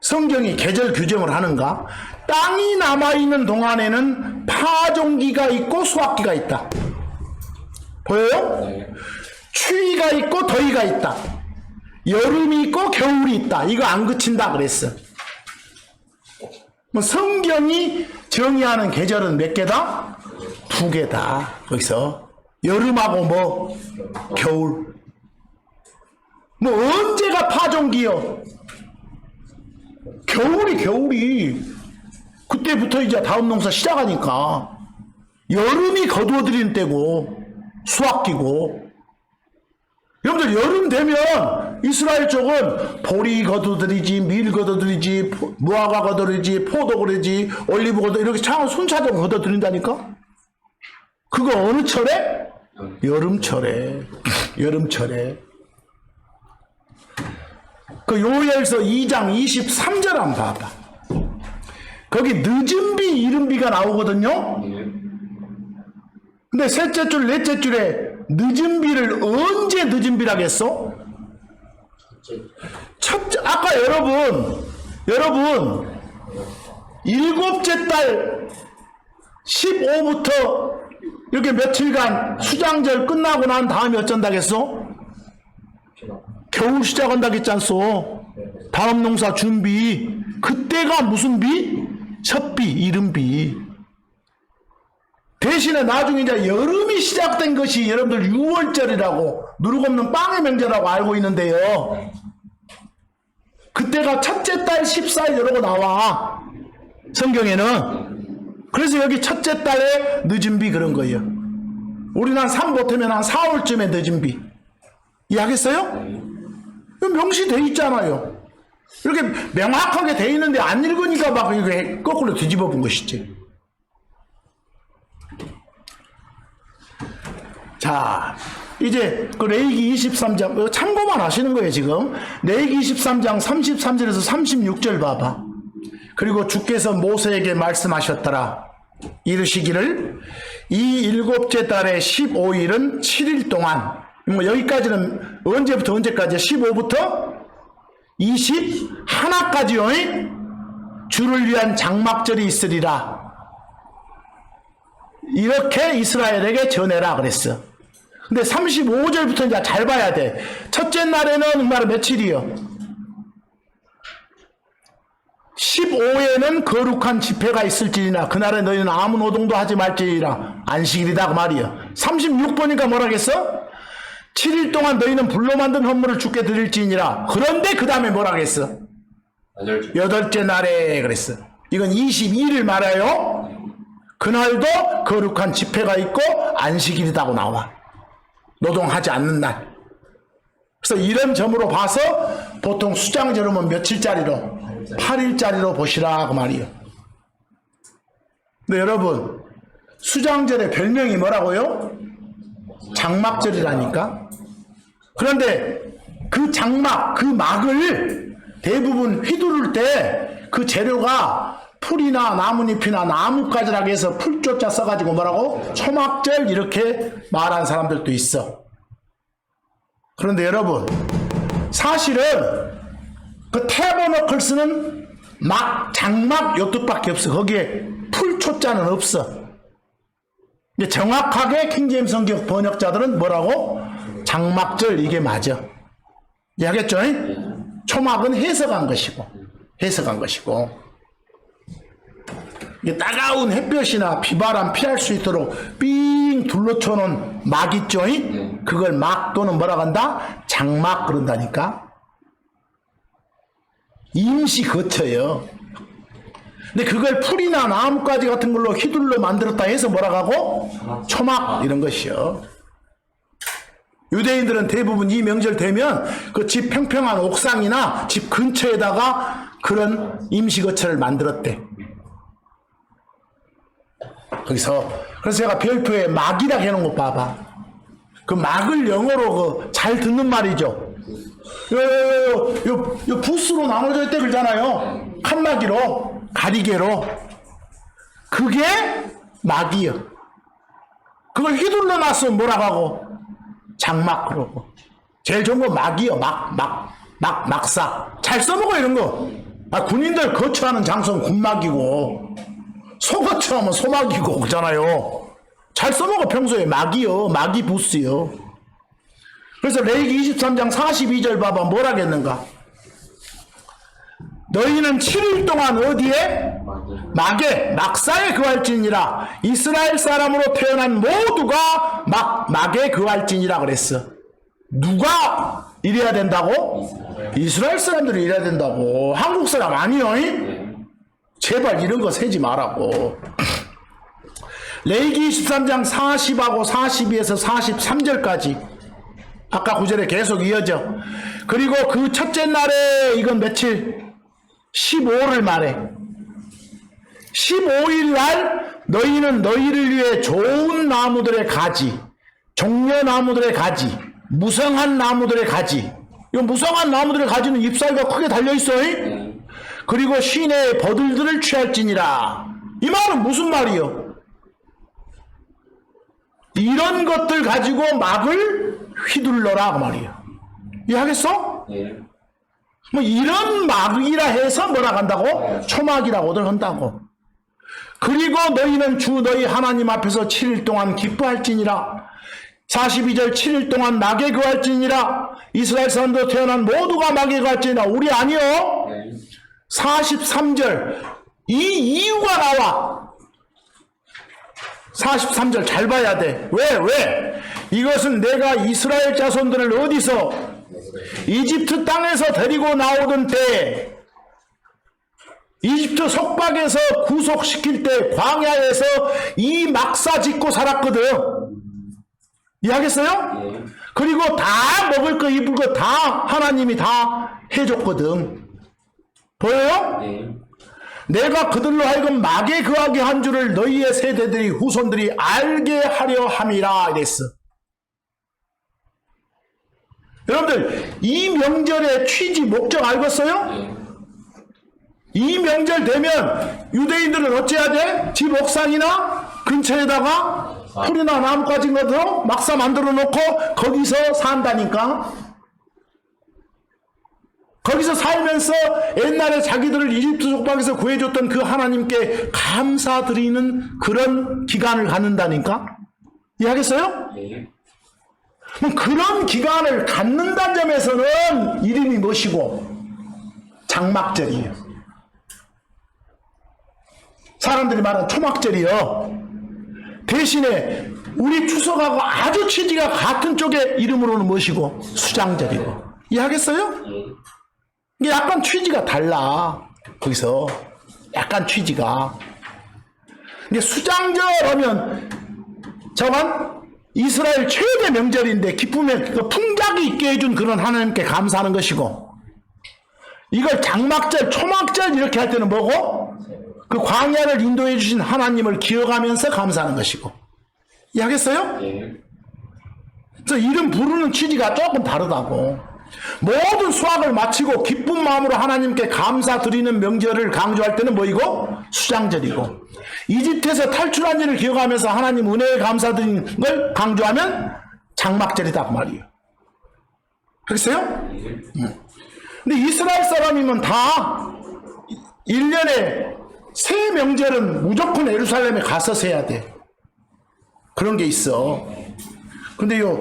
성경이 계절 규정을 하는가? 땅이 남아있는 동안에는 파종기가 있고 수확기가 있다. 보여요? 네. 추위가 있고 더위가 있다. 여름이 있고 겨울이 있다. 이거 안 그친다 그랬어. 뭐 성경이 정의하는 계절은 몇 개다? 2개다. 거기서 여름하고 뭐 겨울. 뭐 언제가 파종기요? 겨울이 그때부터 이제 다음 농사 시작하니까 여름이 거두어들이는 때고 수확기고. 여러분들 여름 되면 이스라엘 쪽은 보리 거두들이지, 밀 거두들이지, 무화과 거두들이지, 포도 그러지, 올리브 거두 이렇게 참 순차적으로 거두들인다니까. 그거 어느 철에? 여름철에. 여름철에. 그 요엘서 2장 23절 한번 봐봐. 거기 늦은 비, 이른 비가 나오거든요. 근데 셋째 줄, 넷째 줄에 늦은 비를 언제 늦은 비라겠어? 첫째, 아까 여러분, 일곱째 달 15부터 이렇게 며칠간 수장절 끝나고 난 다음에 어쩐다겠어? 겨울 시작한다겠지 않소? 다음 농사 준비. 그때가 무슨 비? 첫비, 이른 비. 대신에 나중에 이제 여름이 시작된 것이 여러분들 6월절이라고 누룩 없는 빵의 명절이라고 알고 있는데요. 그때가 첫째 달 14일 이러고 나와. 성경에는. 그래서 여기 첫째 달에 늦은 비 그런 거예요. 우리는 한 3 못하면 한 4월쯤에 늦은 비. 이해하겠어요? 명시돼 있잖아요. 이렇게 명확하게 돼 있는데 안 읽으니까 막 이렇게 거꾸로 뒤집어 본 것이지. 자, 이제 그 레위기 23장 참고만 하시는 거예요 지금. 레위기 23장 33절에서 36절 봐봐. 그리고 주께서 모세에게 말씀하셨더라. 이르시기를 이 일곱째 달의 15일은 7일 동안, 뭐 여기까지는 언제부터 언제까지? 15부터 21까지요. 주를 위한 장막절이 있으리라. 이렇게 이스라엘에게 전해라 그랬어. 근데 35절부터 이제 잘 봐야 돼. 첫째 날에는 얼마나 며칠이요? 15에는 거룩한 집회가 있을지니라. 그날에 너희는 아무 노동도 하지 말지니라. 안식일이다 그 말이요. 36보니까 뭐라겠어? 7일 동안 너희는 불로 만든 헌물을 주께 드릴지니라. 그런데 그 다음에 뭐라겠어? 8째 날에 그랬어. 이건 22일 말아요. 그날도 거룩한 집회가 있고 안식일이라고 나와. 노동하지 않는 날. 그래서 이런 점으로 봐서 보통 수장절은 며칠짜리로? 8일짜리로 보시라 그 말이에요. 근데 여러분 수장절의 별명이 뭐라고요? 장막절이라니까. 그런데 그 장막, 그 막을 대부분 휘두를 때 그 재료가 풀이나 나뭇잎이나 나뭇가지라고 해서 풀조자 써가지고 뭐라고? 초막절 이렇게 말한 사람들도 있어. 그런데 여러분 사실은 그 태버너클스는 막, 장막 요 뜻밖에 없어. 거기에 풀초자는 없어. 정확하게 킹제임스 성경 번역자들은 뭐라고? 장막절 이게 맞아. 이해하겠죠? 초막은 해석한 것이고. 이게 따가운 햇볕이나 비바람 피할 수 있도록 삥 둘러쳐놓은 막 있죠? 그걸 막 또는 뭐라고 한다? 장막 그런다니까. 임시 거쳐요. 근데 그걸 풀이나 나뭇가지 같은 걸로 휘둘러 만들었다 해서 뭐라고 하고? 초막 이런 것이요. 유대인들은 대부분 이 명절 되면 그 집 평평한 옥상이나 집 근처에다가 그런 임시 거처를 만들었대. 거기서 그래서 제가 별표에 막이라고 해놓은 거 봐봐. 그 막을 영어로 잘 듣는 말이죠. 요 부스로 나눠져 있대 그러잖아요. 칸막이로. 가리개로. 그게 막이요. 그걸 휘둘러 놨으면 뭐라고 하고? 장막 그러고. 제일 좋은 건 막이요. 막사. 잘 써먹어 이런 거. 군인들 거처하는 장소는 군막이고 소거처하면 소막이고 그잖아요. 잘 써먹어 평소에. 막이요. 막이 부스요. 그래서 레위기 23장 42절 봐봐. 뭐라겠는가? 너희는 7일 동안 어디에? 막에 막사에 거할지니라. 이스라엘 사람으로 태어난 모두가 막에 거할지니라 그랬어. 누가 이래야 된다고? 이스라엘 사람들이 이래야 된다고. 한국 사람 아니요? 제발 이런 거 세지 말라고. 레위기 23장 40하고 42에서 43절까지 아까 구절에 계속 이어져. 그리고 그 첫째 날에 이건 며칠? 15를 말해. 15일 날 너희는 너희를 위해 좋은 나무들의 가지, 종려나무들의 가지, 무성한 나무들의 가지. 이 무성한 나무들의 가지는 잎사귀가 크게 달려있어. 그리고 시내의 버들들을 취할지니라. 이 말은 무슨 말이요? 이런 것들 가지고 막을 휘둘러라 그 말이에요. 이해하겠어? 뭐 이런 막이라 해서 뭐라 한다고? 초막이라고들 한다고. 그리고 너희는 주 너희 하나님 앞에서 7일 동안 기뻐할지니라. 42절 7일 동안 막에 거할지니라. 이스라엘 사람도 태어난 모두가 막에 거할지니라. 우리 아니요. 43절 이 이유가 나와. 43절 잘 봐야 돼. 왜? 이것은 내가 이스라엘 자손들을 어디서? 이집트 땅에서 데리고 나오던 때, 이집트 속박에서 구속시킬 때 광야에서 이 막사 짓고 살았거든. 이해하겠어요? 그리고 다 먹을 거 입을 거 다 하나님이 다 해줬거든. 보여요? 내가 그들로 하여금 막에 거하게 한 줄을 너희의 세대들이 후손들이 알게 하려 함이라 이랬어. 여러분들 이 명절의 취지 목적 알겠어요? 이 명절 되면 유대인들은 어찌해야 돼? 집 옥상이나 근처에다가 풀이나 나뭇가지 것으로 막사 만들어 놓고 거기서 산다니까. 거기서 살면서 옛날에 자기들을 이집트 속박에서 구해줬던 그 하나님께 감사드리는 그런 기간을 갖는다니까. 이해하겠어요? 그럼 그런 기간을 갖는다는 점에서는 이름이 무엇이고? 장막절이에요. 사람들이 말하는 초막절이요. 대신에 우리 추석하고 아주 취지가 같은 쪽의 이름으로는 무엇이고? 수장절이고. 이해하겠어요? 이게 약간 취지가 달라. 거기서 약간 취지가. 이게 수장절 하면 저건 이스라엘 최대 명절인데 기쁨의 그 풍작이 있게 해준 그런 하나님께 감사하는 것이고, 이걸 장막절, 초막절 이렇게 할 때는 뭐고? 그 광야를 인도해 주신 하나님을 기억하면서 감사하는 것이고. 이해하겠어요? 그래서 이름 부르는 취지가 조금 다르다고. 모든 수확을 마치고 기쁜 마음으로 하나님께 감사드리는 명절을 강조할 때는 뭐이고? 수장절이고, 이집트에서 탈출한 일을 기억하면서 하나님 은혜에 감사드리는 걸 강조하면 장막절이다 그 말이에요. 알겠어요? 근데 이스라엘 사람이면 다 1년에 새 명절은 무조건 예루살렘에 가서 세야 돼. 그런 게 있어. 근데 요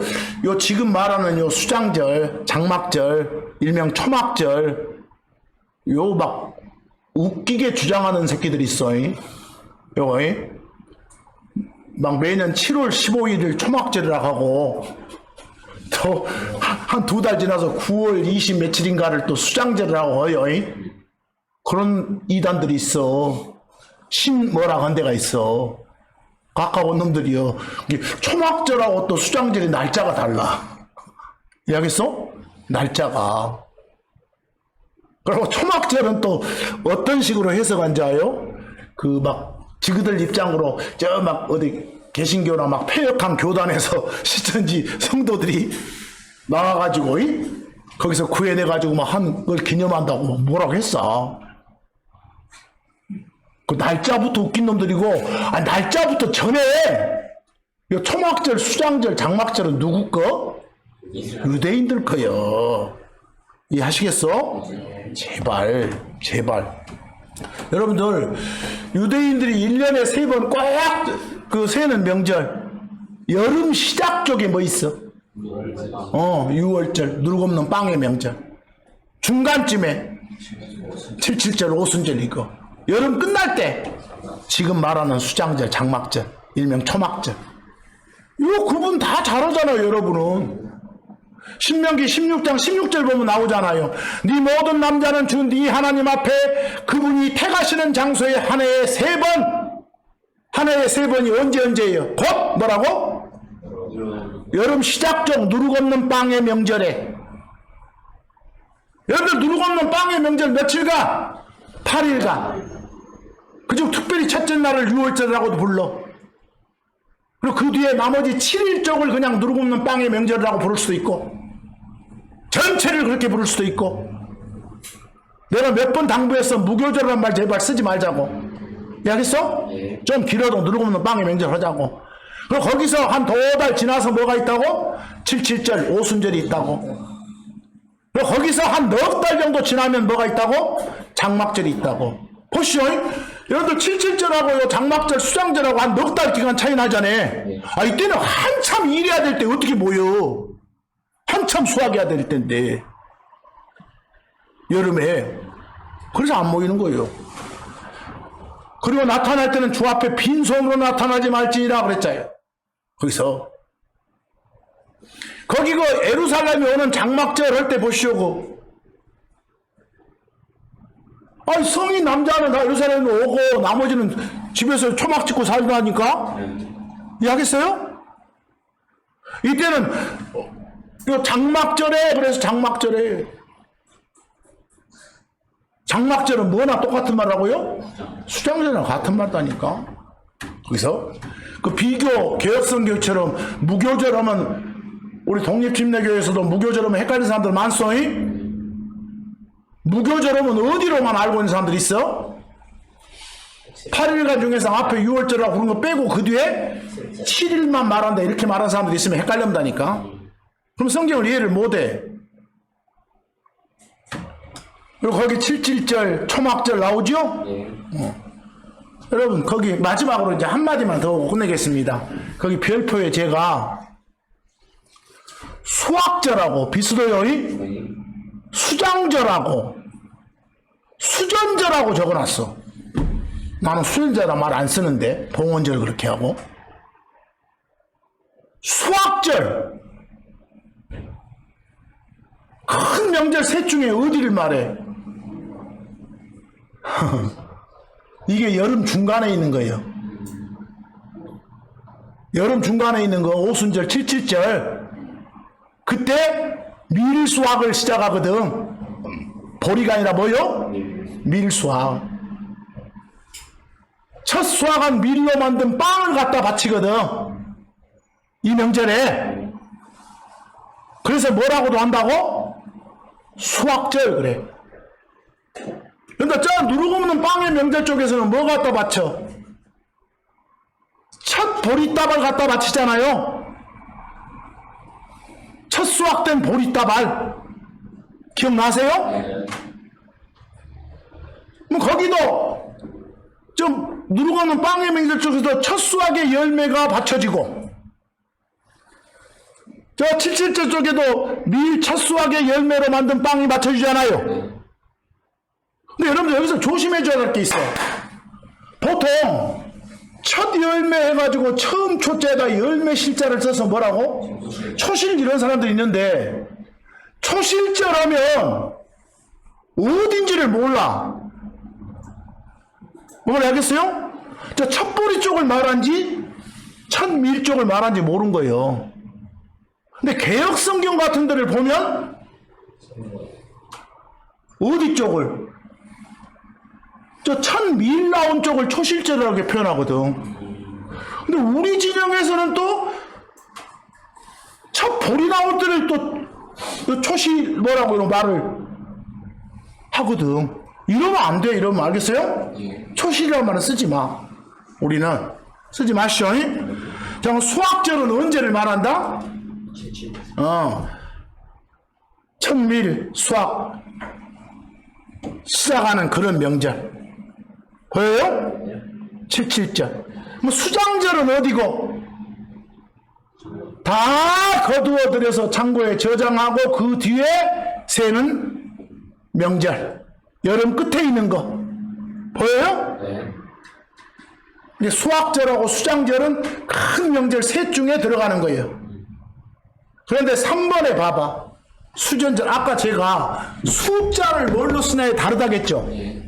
지금 말하는 요 수장절, 장막절, 일명 초막절, 요 막 웃기게 주장하는 새끼들이 있어. 요거 막 매년 7월 15일을 초막절이라고 하고, 또 한 2달 지나서 9월 20 며칠인가를 또 수장절이라고 해요. 그런 이단들이 있어. 뭐라고 한 데가 있어. 가까운 놈들이요. 초막절하고 또 수장절이 날짜가 달라. 이해하겠어? 날짜가. 그리고 초막절은 또 어떤 식으로 해석한지 아요? 그 막 지그들 입장으로 저 막 어디 개신교나 막 폐역한 교단에서 시천지 성도들이 나와가지고 거기서 구해내가지고 막 한 걸 기념한다고 뭐라고 했어. 그 날짜부터 웃긴 놈들이고, 날짜부터 전에, 이 초막절, 수장절, 장막절은 누구 거? 유대인들 거요. 이해하시겠어? 제발. 여러분들, 유대인들이 1년에 3번 꼭 세는 명절. 여름 시작 쪽에 뭐 있어? 6월절, 누룩 없는 빵의 명절. 중간쯤에 7.7절, 오순절 이거. 여름 끝날 때 지금 말하는 수장절, 장막절, 일명 초막절. 이거 그분 다 잘하잖아요, 여러분은. 신명기 16장 16절 보면 나오잖아요. 네 모든 남자는 주 네 하나님 앞에 그분이 택하시는 장소에 한 해에 3번. 한 해에 3번이 언제예요? 곧 뭐라고? 여름 시작적 누룩 없는 빵의 명절에. 여러분들 누룩 없는 빵의 명절 며칠간? 8일간. 그중 특별히 첫째 날을 6월절이라고도 불러. 그리고 그 뒤에 나머지 7일 쪽을 그냥 누룩 없는 빵의 명절이라고 부를 수도 있고, 전체를 그렇게 부를 수도 있고. 내가 몇 번 당부했어. 무교절이란 말 제발 쓰지 말자고. 이해하겠어? 좀 길어도 누룩 없는 빵의 명절 하자고. 그리고 거기서 한 2달 지나서 뭐가 있다고? 7.7절, 오순절이 있다고. 그리고 거기서 한 넉 달 정도 지나면 뭐가 있다고? 장막절이 있다고. 보시오. 여러분들 7.7절하고 장막절, 수장절하고 한 넉 달 기간 차이 나잖아요. 이때는 한참 일해야 될 때 어떻게 모여? 한참 수학해야 될 텐데. 여름에. 그래서 안 모이는 거예요. 그리고 나타날 때는 주 앞에 빈손으로 나타나지 말지니라 그랬잖아요. 거기서. 거기 그 예루살렘에 오는 장막절 할 때 보시오고. 성인 남자는 다 예루살렘에 오고 나머지는 집에서 초막 짓고 살다니까? 이해하겠어요? 이때는 장막절에, 그래서 장막절은 뭐나 똑같은 말하고요? 수장절이랑 같은 말다니까. 그래서 그 비교 개혁성교처럼 무교절 하면 우리 독립침례교회에서도 무교절 하면 헷갈리는 사람들 많소이? 무교절 하면 어디로만 알고 있는 사람들 있어? 8일간 중에서 앞에 6월절이라고 그런 거 빼고 그 뒤에 7일만 말한다 이렇게 말하는 사람들 있으면 헷갈린다니까. 그럼 성경을 이해를 못해. 그리고 거기 7.7절 초막절 나오죠? 여러분 거기 마지막으로 이제 한마디만 더 하고 끝내겠습니다. 거기 별표에 제가 수학절하고 비슷해요. 수장절하고 수전절하고 적어놨어. 나는 수전절이라 말 안 쓰는데 봉헌절 그렇게 하고. 수학절 큰 명절 셋 중에 어디를 말해? 이게 여름 중간에 있는 거예요. 여름 중간에 있는 거 오순절 7.7절 그때 밀수학을 시작하거든. 보리가 아니라 뭐요? 밀수학. 첫 수학은 밀로 만든 빵을 갖다 바치거든. 이 명절에. 그래서 뭐라고도 한다고? 수학절 그래. 그러니까 저 누룩 없는 빵의 명절 쪽에서는 뭐 갖다 바쳐? 첫 보리다발 갖다 바치잖아요. 첫 수확된 보리다발 기억나세요? 거기도 좀 누룩 없는 빵의 명절 쪽에서 첫 수확의 열매가 바쳐지고, 저 7.7절 쪽에도 밀 첫 수확의 열매로 만든 빵이 바쳐지잖아요. 근데 여러분들 여기서 조심해줘야 할 게 있어. 보통 첫 열매 해가지고 처음 초자에다 열매 실자를 써서 뭐라고? 초실 이런 사람들이 있는데, 초실절 하면 어딘지를 몰라. 뭘 알겠어요? 저 첫 보리 쪽을 말한지 첫 밀 쪽을 말한지 모르는 거예요. 근데 개혁성경 같은 데를 보면 어디 쪽을? 저 첫 밀 나온 쪽을 초실절이라고 표현하거든. 근데 우리 진영에서는 또 첫 보리 나올 때를 또 초실 뭐라고 말을 하거든. 이러면 안 돼. 이러면 알겠어요? 예. 초실이라는 말은 쓰지 마. 우리는 쓰지 마시오. 자, 수학절은 언제를 말한다? 천밀 수학 시작하는 그런 명절 보여요? 77절. 뭐 수장절은 어디고? 다 거두어들여서 창고에 저장하고 그 뒤에 세는 명절. 여름 끝에 있는 거 보여요? 네. 이제 수학절하고 수장절은 큰 명절 셋 중에 들어가는 거예요. 그런데 3번에 봐봐. 수전절. 아까 제가 숫자를 뭘로 쓰냐에 다르다겠죠. 예.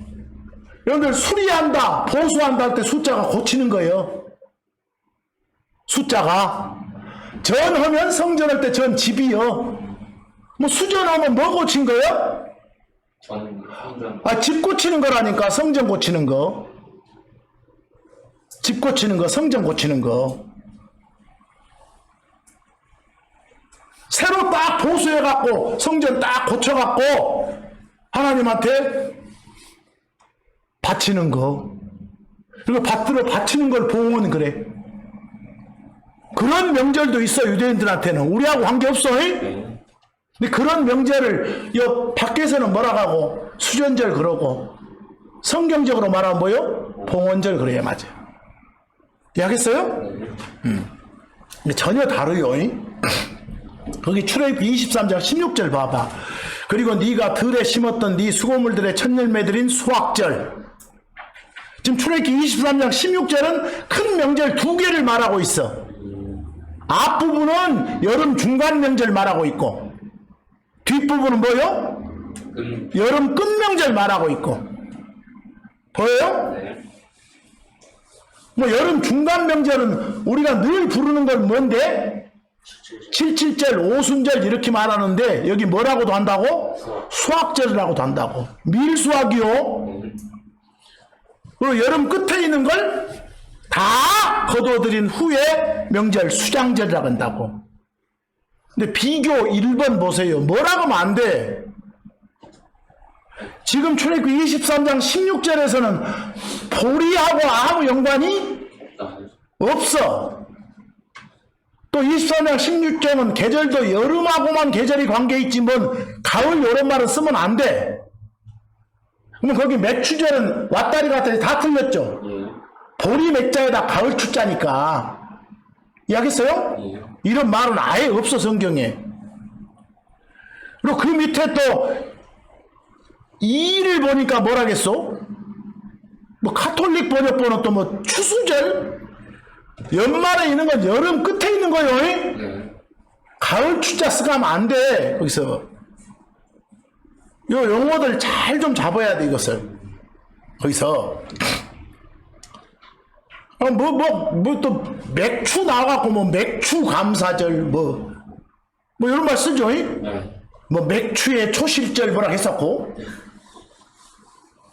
여러분들 수리한다, 보수한다 할 때 숫자가 고치는 거예요. 숫자가. 전하면 성전할 때 전 집이요. 뭐 수전하면 뭐 고친 거예요? 성전. 아, 집 고치는 거라니까. 성전 고치는 거. 집 고치는 거, 성전 고치는 거. 새로 딱 보수해갖고 성전 딱 고쳐갖고 하나님한테 바치는 거. 그리고 받들어 바치는 걸 봉헌 그래. 그런 명절도 있어. 유대인들한테는. 우리하고 관계없어. 네. 근데 그런 명절을 밖에서는 뭐라고 하고 수전절 그러고 성경적으로 말하면 뭐요? 봉헌절 그래야 맞아요. 이해하겠어요? 근데 전혀 다르요. 거기 출애굽기 23장 16절 봐봐. 그리고 네가 들에 심었던 네 수고물들의 첫 열매들인 수확절. 지금 출애굽기 23장 16절은 큰 명절 두 개를 말하고 있어. 앞부분은 여름 중간 명절 말하고 있고 뒷부분은 뭐요? 여름 끝 명절 말하고 있고. 보여요? 네. 뭐 여름 중간 명절은 우리가 늘 부르는 건 뭔데? 77절, 오순절 이렇게 말하는데 여기 뭐라고도 한다고? 수학절이라고도 한다고. 밀수학이요. 그리고 여름 끝에 있는 걸 다 거둬들인 후에 명절 수장절이라고 한다고. 근데 비교 1번 보세요. 뭐라고 하면 안 돼. 지금 출애굽기 23장 16절에서는 보리하고 아무 연관이 없어. 또 23장 16절은 계절도 여름하고만 계절이 관계있지 뭔 가을 요런 말은 쓰면 안 돼. 그러면 거기 맥추절은 왔다리 갔다리 다 틀렸죠. 예. 보리 맥자에다 가을 추자니까. 이해하겠어요? 예. 이런 말은 아예 없어 성경에. 그리고 그 밑에 또 2를 보니까 뭐라겠어? 뭐 카톨릭 번역본은 또 뭐 추수절? 연말에 있는 건 여름 끝에 있는 거예요. 네. 가을 추자 쓰가면 안 돼. 거기서 요 용어들 잘 좀 잡아야 돼. 이것을 거기서 뭐 또 맥추 나와갖고 뭐 맥추 감사절 뭐 이런 말 쓰죠. 네. 뭐 맥추의 초실절 뭐라 했었고.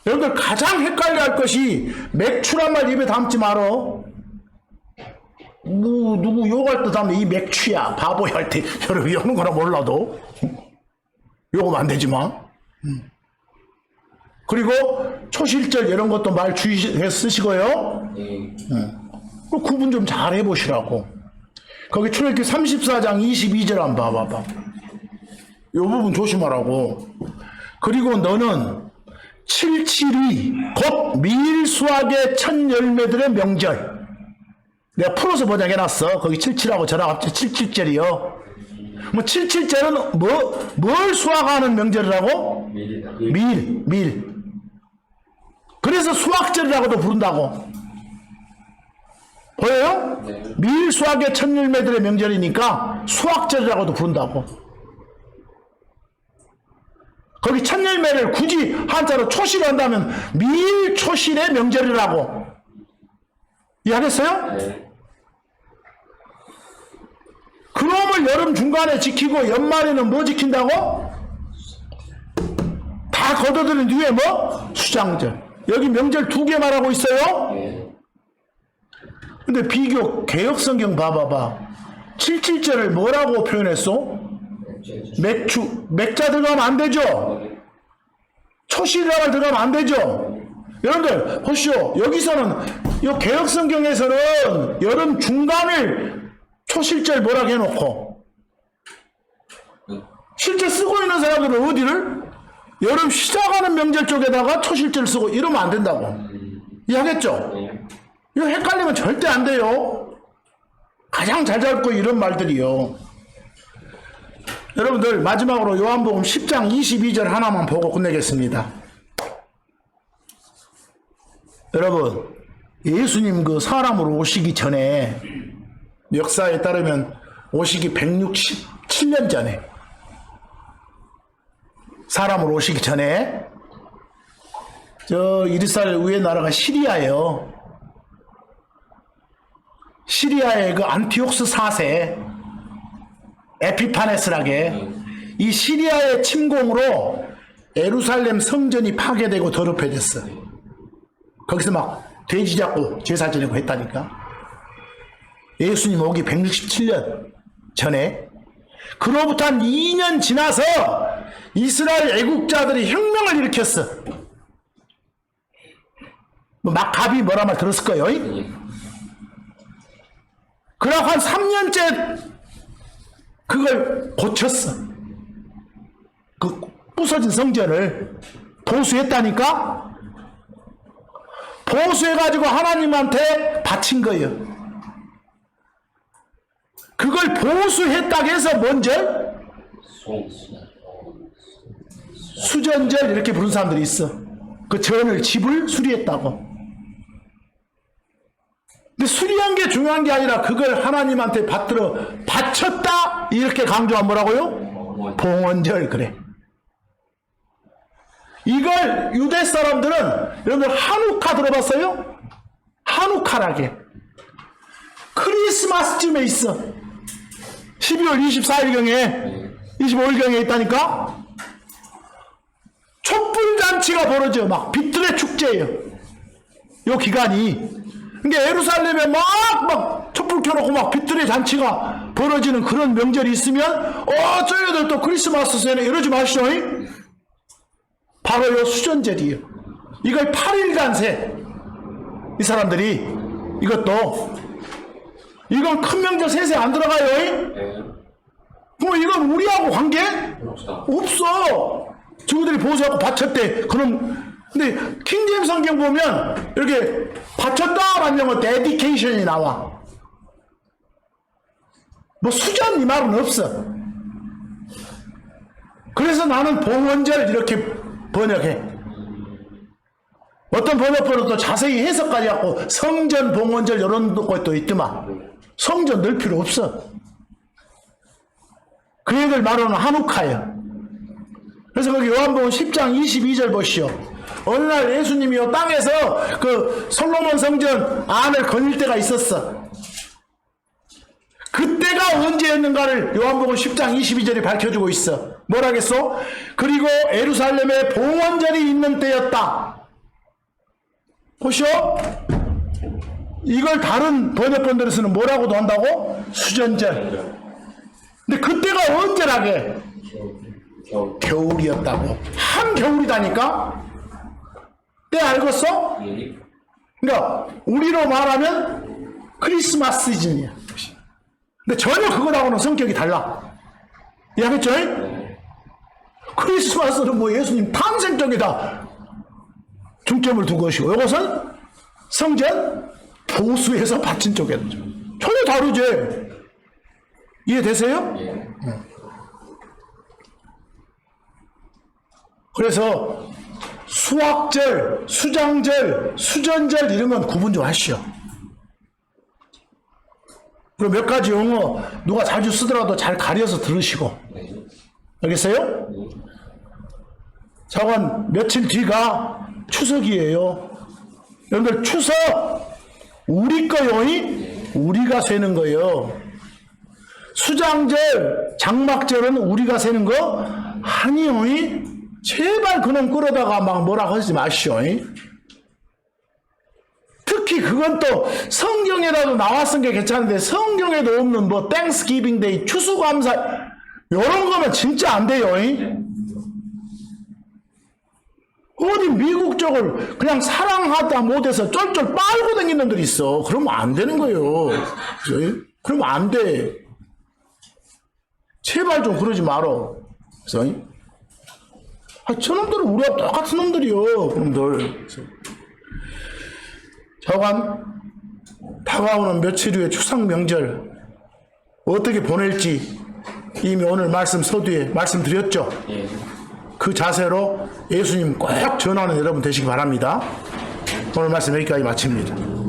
여러분들 가장 헷갈려 할 것이 맥추란 말 입에 담지 말어. 누구 욕할 때 하면 이 맥추야 바보야 할 때 여러분 이러는 거나 몰라도 욕하면 안 되지만. 그리고 초실절 이런 것도 말 주의해 쓰시고요. 예. 그 구분 좀 잘 해보시라고. 거기 출애굽기 34장 22절 한번 봐봐봐. 이 부분 조심하라고. 그리고 너는 77이 곧 밀수학의 첫 열매들의 명절. 내가 풀어서 번역해놨어. 거기 77하고 저랑 합쳐 77절이요. 뭐 77절은 뭘 수학하는 명절이라고? 밀이다. 밀. 그래서 수학절이라고도 부른다고. 보여요? 네. 밀 수학의 첫 열매들의 명절이니까 수학절이라고도 부른다고. 거기 첫 열매를 굳이 한자로 초실 한다면 밀 초실의 명절이라고. 이해하겠어요? 네. 그놈을 여름 중간에 지키고 연말에는 뭐 지킨다고? 다 걷어들인 뒤에 뭐? 수장절. 여기 명절 두 개 말하고 있어요. 예. 근데 비교 개혁성경 봐봐봐. 77절을 뭐라고 표현했어? 맥추. 맥자 들어가면 안 되죠? 초실이라고 들어가면 안 되죠. 여러분들 보시오. 여기서는 이 개혁성경에서는 여름 중간을 초실절 뭐라고 해놓고 실제 쓰고 있는 사람들은 어디를? 여름 시작하는 명절 쪽에다가 초실절 쓰고 이러면 안 된다고. 이해하겠죠? 이거 헷갈리면 절대 안 돼요. 가장 잘 잡고 이런 말들이요. 여러분들 마지막으로 요한복음 10장 22절 하나만 보고 끝내겠습니다. 여러분 예수님 그 사람으로 오시기 전에 역사에 따르면 오시기 167년 전에 사람으로 오시기 전에 저 이스라엘 위에 나라가 시리아예요. 시리아의 그 안티옥스 4세 에피파네스라게 이 시리아의 침공으로 예루살렘 성전이 파괴되고 더럽혀졌어. 거기서 막 돼지 잡고 제사 지내고 했다니까. 예수님 오기 167년 전에 그로부터 한 2년 지나서 이스라엘 애국자들이 혁명을 일으켰어. 막갑이 뭐라 말 들었을 거예요. 그러고 한 3년째 그걸 고쳤어. 그 부서진 성전을 보수했다니까. 보수해가지고 하나님한테 바친 거예요. 그걸 보수했다고 해서 뭔 절? 수전절 이렇게 부르는 사람들이 있어. 그 전을 집을 수리했다고. 근데 수리한 게 중요한 게 아니라 그걸 하나님한테 받들어 바쳤다 이렇게 강조한 뭐라고요? 봉헌절. 그래. 이걸 유대 사람들은 여러분들 한우카 들어봤어요? 한우카라게 크리스마스쯤에 있어. 12월 24일경에 25일경에 있다니까. 촛불잔치가 벌어져. 막 빛들의 축제예요. 요 기간이. 그러니까 예루살렘에 막 촛불 켜놓고 막 빛들의 잔치가 벌어지는 그런 명절이 있으면 저희들 또 크리스마스 세네 이러지 마시오. 바로 요 수전절이에요. 이걸 8일간 세. 이 사람들이 이것도 이건 큰 명절 세세 안 들어가요. 그럼 이건 우리하고 관계? 없어. 저들이 보수하고 바쳤대. 그럼 근데 킹제임스 성경 보면 이렇게 바쳤다라는 영어 데디케이션이 나와. 뭐 수전 이 말은 없어. 그래서 나는 봉헌절 이렇게 번역해. 어떤 번역본은 또 자세히 해석까지 하고 성전 봉헌절 이런 것도 있더만. 성전 넣을 필요 없어. 그 얘기를 말하는 한우카예요. 그래서 거기 요한복음 10장 22절 보시오. 어느 날 예수님이 이 땅에서 그 솔로몬 성전 안을 거닐 때가 있었어. 그때가 언제였는가를 요한복음 10장 22절이 밝혀주고 있어. 뭐라겠어? 그리고 예루살렘에 봉헌절이 있는 때였다. 보시오. 이걸 다른 번역본들에서는 뭐라고도 한다고? 수전절. 근데 그때가 언제라게? 겨울이었다고. 한겨울이다니까? 때 알겠어? 그러니까 우리로 말하면 크리스마스 시즌이야. 근데 전혀 그거하고는 성격이 달라. 이해하겠죠? 크리스마스는 뭐 예수님 탄생 쪽에다 중점을 둔 것이고 이것은 성전 보수해서 바친 쪽에 전혀 다르지. 이해되세요? 그래서 수학절, 수장절, 수전절 이런 건 구분 좀 하시오. 그리고 몇 가지 용어 누가 자주 쓰더라도 잘 가려서 들으시고. 알겠어요? 저건 며칠 뒤가 추석이에요. 여러분들 추석 우리 거요. 우리가 세는 거예요. 수장절, 장막절은 우리가 세는 거 아니요. 제발 그놈 끌어다가 막 뭐라 하지 마시오. 특히 그건 또 성경에라도 나왔은 게 괜찮은데 성경에도 없는 뭐 땡스기빙 데이, 추수감사 이런 거면 진짜 안 돼요. 어디 미국 쪽을 그냥 사랑하다 못해서 쫄쫄 빨고 다니는 놈들이 있어. 그러면 안 되는 거예요. 그죠? 그러면 안 돼. 제발 좀 그러지 말어. 그래서 저놈들은 우리와 똑같은 놈들이요. 그놈들. 저간 다가오는 며칠 후에 추석 명절 어떻게 보낼지 이미 오늘 말씀 서두에 말씀드렸죠. 예. 그 자세로 예수님 꼭 전하는 여러분 되시기 바랍니다. 오늘 말씀 여기까지 마칩니다.